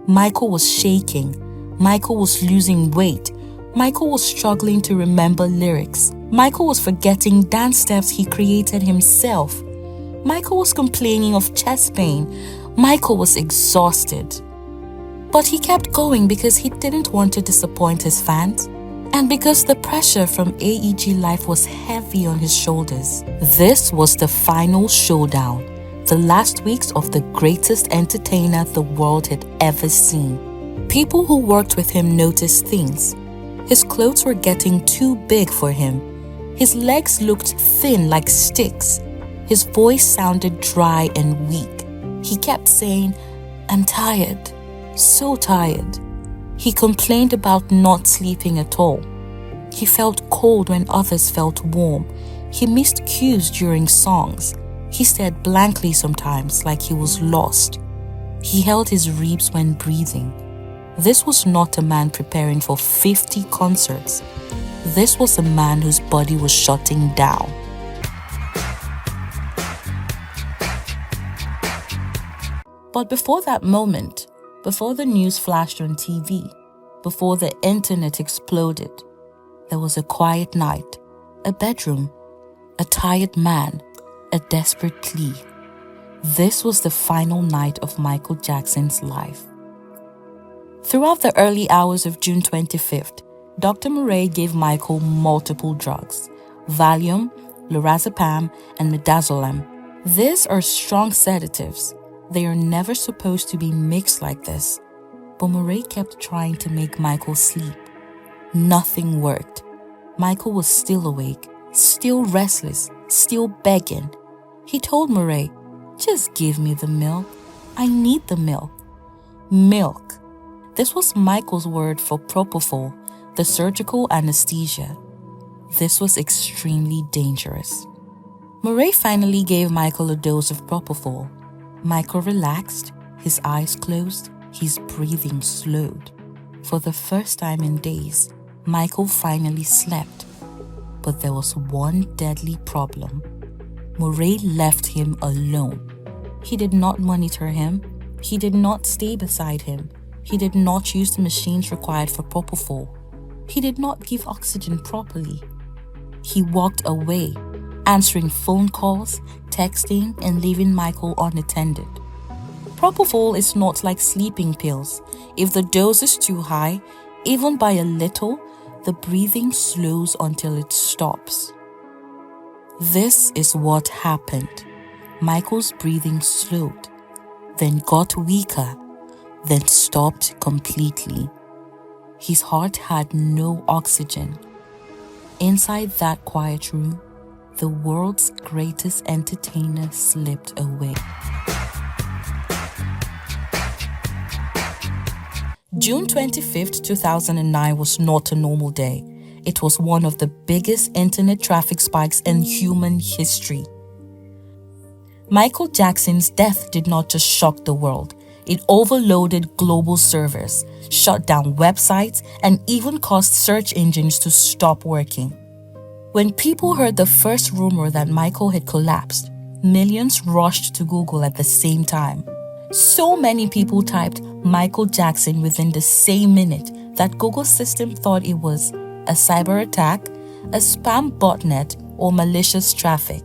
A: Michael was shaking. Michael was losing weight. Michael was struggling to remember lyrics. Michael was forgetting dance steps he created himself. Michael was complaining of chest pain. Michael was exhausted. But he kept going because he didn't want to disappoint his fans, and because the pressure from AEG life was heavy on his shoulders. This was the final showdown, the last weeks of the greatest entertainer the world had ever seen. People who worked with him noticed things. His clothes were getting too big for him. His legs looked thin like sticks. His voice sounded dry and weak. He kept saying, "I'm tired. So tired." He complained about not sleeping at all. He felt cold when others felt warm. He missed cues during songs. He stared blankly sometimes like he was lost. He held his ribs when breathing. This was not a man preparing for 50 concerts. This was a man whose body was shutting down. But before that moment, before the news flashed on TV, before the internet exploded, there was a quiet night, a bedroom, a tired man, a desperate plea. This was the final night of Michael Jackson's life. Throughout the early hours of June 25th, Dr. Murray gave Michael multiple drugs: Valium, lorazepam, and midazolam. These are strong sedatives. They are never supposed to be mixed like this. But Murray kept trying to make Michael sleep. Nothing worked. Michael was still awake, still restless, still begging. He told Murray, "Just give me the milk. I need the milk." Milk. This was Michael's word for Propofol, the surgical anesthesia. This was extremely dangerous. Murray finally gave Michael a dose of Propofol. Michael relaxed, his eyes closed, his breathing slowed. For the first time in days, Michael finally slept. But there was one deadly problem. Murray left him alone. He did not monitor him. He did not stay beside him. He did not use the machines required for Propofol. He did not give oxygen properly. He walked away, answering phone calls, texting, and leaving Michael unattended. Propofol is not like sleeping pills. If the dose is too high, even by a little, the breathing slows until it stops. This is what happened. Michael's breathing slowed, then got weaker, then stopped completely. His heart had no oxygen. Inside that quiet room, the world's greatest entertainer slipped away. June 25th, 2009 was not a normal day. It was one of the biggest internet traffic spikes in human history. Michael Jackson's death did not just shock the world. It overloaded global servers, shut down websites, and even caused search engines to stop working. When people heard the first rumor that Michael had collapsed, millions rushed to Google at the same time. So many people typed Michael Jackson within the same minute that Google's system thought it was a cyber attack, a spam botnet, or malicious traffic.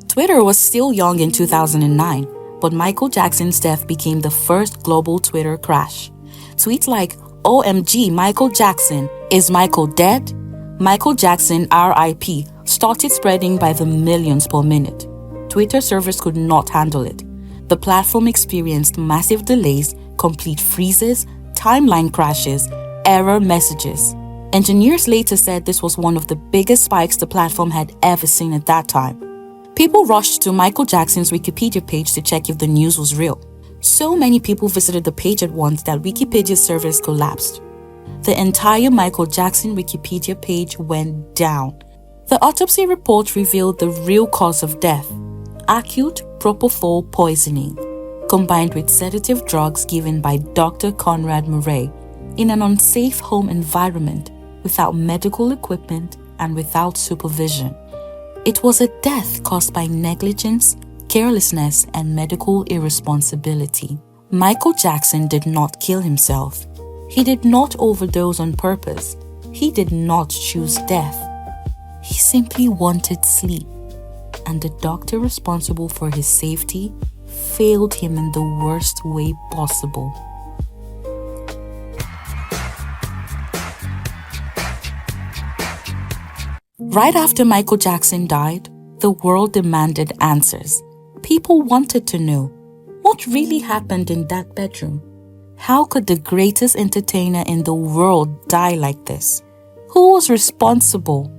A: Twitter was still young in 2009, but Michael Jackson's death became the first global Twitter crash. Tweets like, "OMG, Michael Jackson, is Michael dead? Michael Jackson RIP" started spreading by the millions per minute. Twitter servers could not handle it. The platform experienced massive delays, complete freezes, timeline crashes, error messages. Engineers later said this was one of the biggest spikes the platform had ever seen at that time. People rushed to Michael Jackson's Wikipedia page to check if the news was real. So many people visited the page at once that Wikipedia's servers collapsed. The entire Michael Jackson Wikipedia page went down. The autopsy report revealed the real cause of death: acute Propofol poisoning, combined with sedative drugs given by Dr. Conrad Murray in an unsafe home environment without medical equipment and without supervision. It was a death caused by negligence, carelessness, and medical irresponsibility. Michael Jackson did not kill himself. He did not overdose on purpose. He did not choose death. He simply wanted sleep, and the doctor responsible for his safety failed him in the worst way possible. Right after Michael Jackson died, the world demanded answers. People wanted to know, what really happened in that bedroom? How could the greatest entertainer in the world die like this? Who was responsible?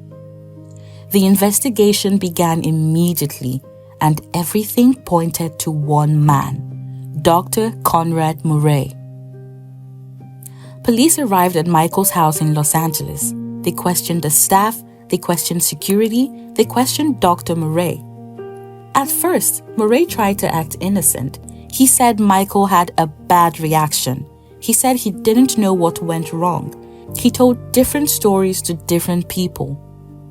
A: The investigation began immediately, and everything pointed to one man, Dr. Conrad Murray. Police arrived at Michael's house in Los Angeles. They questioned the staff, they questioned security, they questioned Dr. Murray. At first, Murray tried to act innocent. He said Michael had a bad reaction. He said he didn't know what went wrong. He told different stories to different people.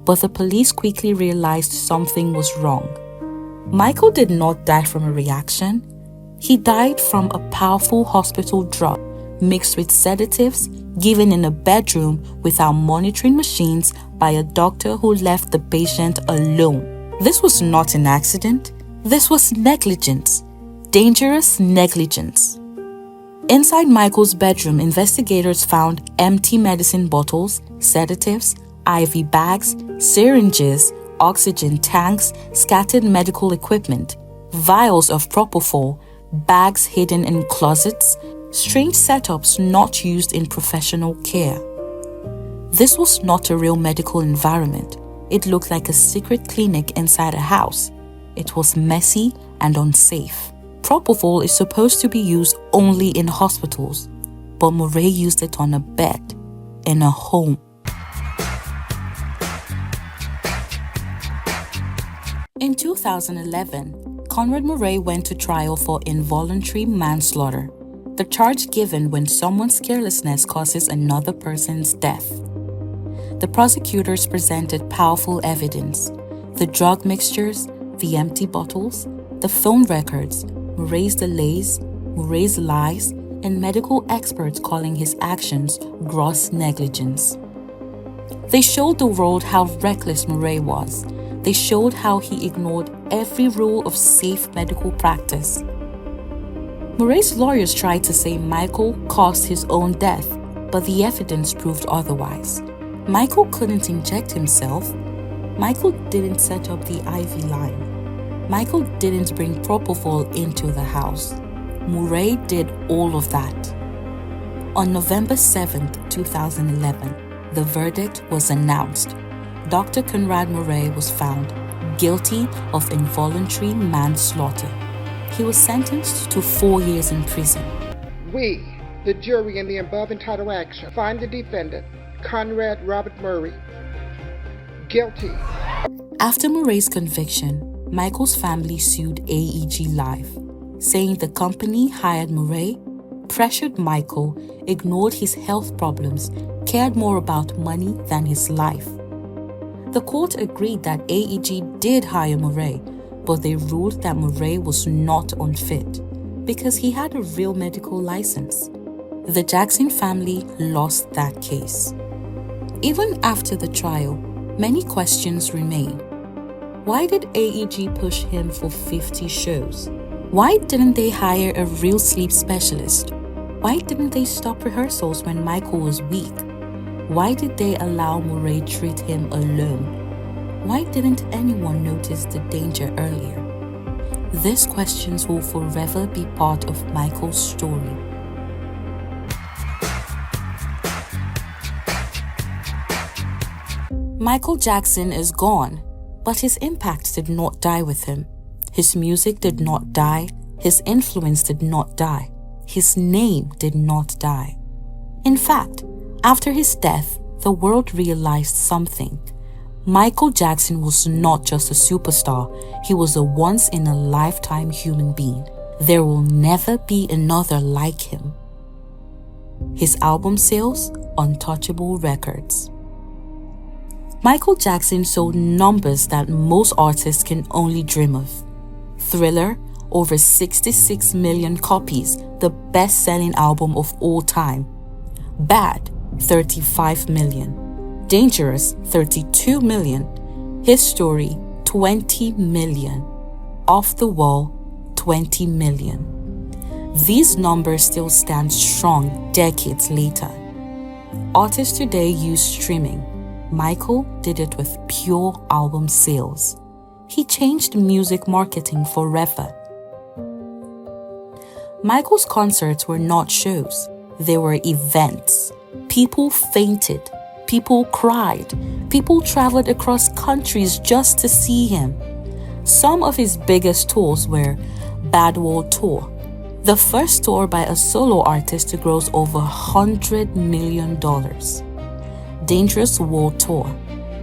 A: But the police quickly realized something was wrong. Michael did not die from a reaction. He died from a powerful hospital drug mixed with sedatives given in a bedroom without monitoring machines by a doctor who left the patient alone. This was not an accident. This was negligence. Dangerous negligence. Inside Michael's bedroom, investigators found empty medicine bottles, sedatives, IV bags, syringes, oxygen tanks, scattered medical equipment, vials of Propofol, bags hidden in closets, strange setups not used in professional care. This was not a real medical environment. It looked like a secret clinic inside a house. It was messy and unsafe. Propofol is supposed to be used only in hospitals, but Murray used it on a bed, in a home. In 2011, Conrad Murray went to trial for involuntary manslaughter, the charge given when someone's carelessness causes another person's death. The prosecutors presented powerful evidence: the drug mixtures, the empty bottles, the phone records, Murray's delays, Murray's lies, and medical experts calling his actions gross negligence. They showed the world how reckless Murray was. They showed how he ignored every rule of safe medical practice. Murray's lawyers tried to say Michael caused his own death, but the evidence proved otherwise. Michael couldn't inject himself. Michael didn't set up the IV line. Michael didn't bring Propofol into the house. Murray did all of that. On November 7, 2011, the verdict was announced. Dr. Conrad Murray was found guilty of involuntary manslaughter. He was sentenced to 4 years in prison.
E: We, the jury in the above entitled action, find the defendant Conrad Robert Murray, guilty.
A: After Murray's conviction, Michael's family sued AEG Live, saying the company hired Murray, pressured Michael, ignored his health problems, cared more about money than his life. The court agreed that AEG did hire Murray, but they ruled that Murray was not unfit because he had a real medical license. The Jackson family lost that case. Even after the trial, many questions remain. Why did AEG push him for 50 shows? Why didn't they hire a real sleep specialist? Why didn't they stop rehearsals when Michael was weak? Why did they allow Murray treat him alone? Why didn't anyone notice the danger earlier? These questions will forever be part of Michael's story. Michael Jackson is gone, but his impact did not die with him. His music did not die. His influence did not die. His name did not die. In fact, after his death, the world realized something. Michael Jackson was not just a superstar, he was a once-in-a-lifetime human being. There will never be another like him. His album sales, untouchable records. Michael Jackson sold numbers that most artists can only dream of. Thriller, over 66 million copies, the best-selling album of all time. Bad, 35 million. Dangerous, 32 million. His Story, 20 million. Off the Wall, 20 million. These numbers still stand strong decades later. Artists today use streaming. Michael did it with pure album sales. He changed music marketing forever. Michael's concerts were not shows, they were events. People fainted, people cried, people traveled across countries just to see him. Some of his biggest tours were Bad World Tour, the first tour by a solo artist to gross over $100 million. Dangerous World Tour,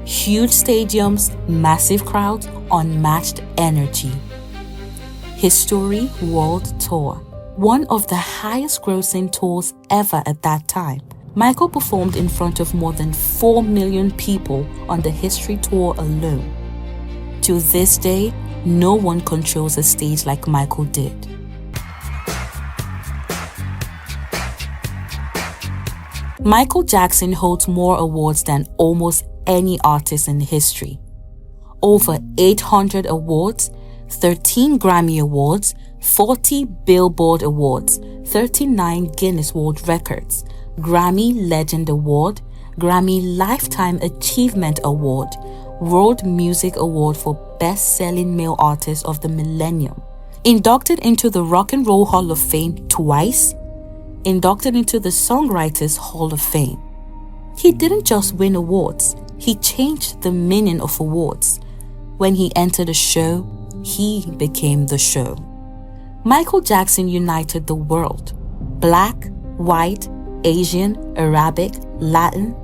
A: huge stadiums, massive crowds, unmatched energy. His Story World Tour, one of the highest grossing tours ever at that time. Michael performed in front of more than 4 million people on the History Tour alone. To this day, no one controls a stage like Michael did. Michael Jackson holds more awards than almost any artist in history. Over 800 awards, 13 Grammy Awards, 40 Billboard Awards, 39 Guinness World Records, Grammy Legend Award, Grammy Lifetime Achievement Award, World Music Award for Best-Selling Male Artist of the Millennium. Inducted into the Rock and Roll Hall of Fame twice, inducted into the Songwriters Hall of Fame. He didn't just win awards, he changed the meaning of awards. When he entered a show, he became the show. Michael Jackson united the world. Black, white, Asian, Arabic, Latin,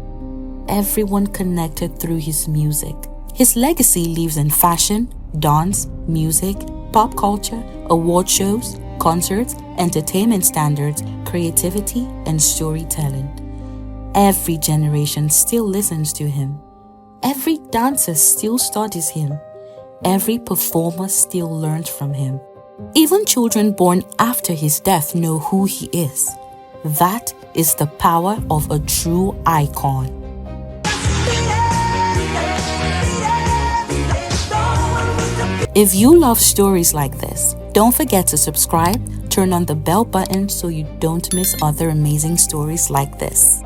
A: everyone connected through his music. His legacy lives in fashion, dance, music, pop culture, award shows, concerts, entertainment standards, creativity, and storytelling. Every generation still listens to him. Every dancer still studies him. Every performer still learns from him. Even children born after his death know who he is. That is the power of a true icon. If you love stories like this, don't forget to subscribe, turn on the bell button so you don't miss other amazing stories like this.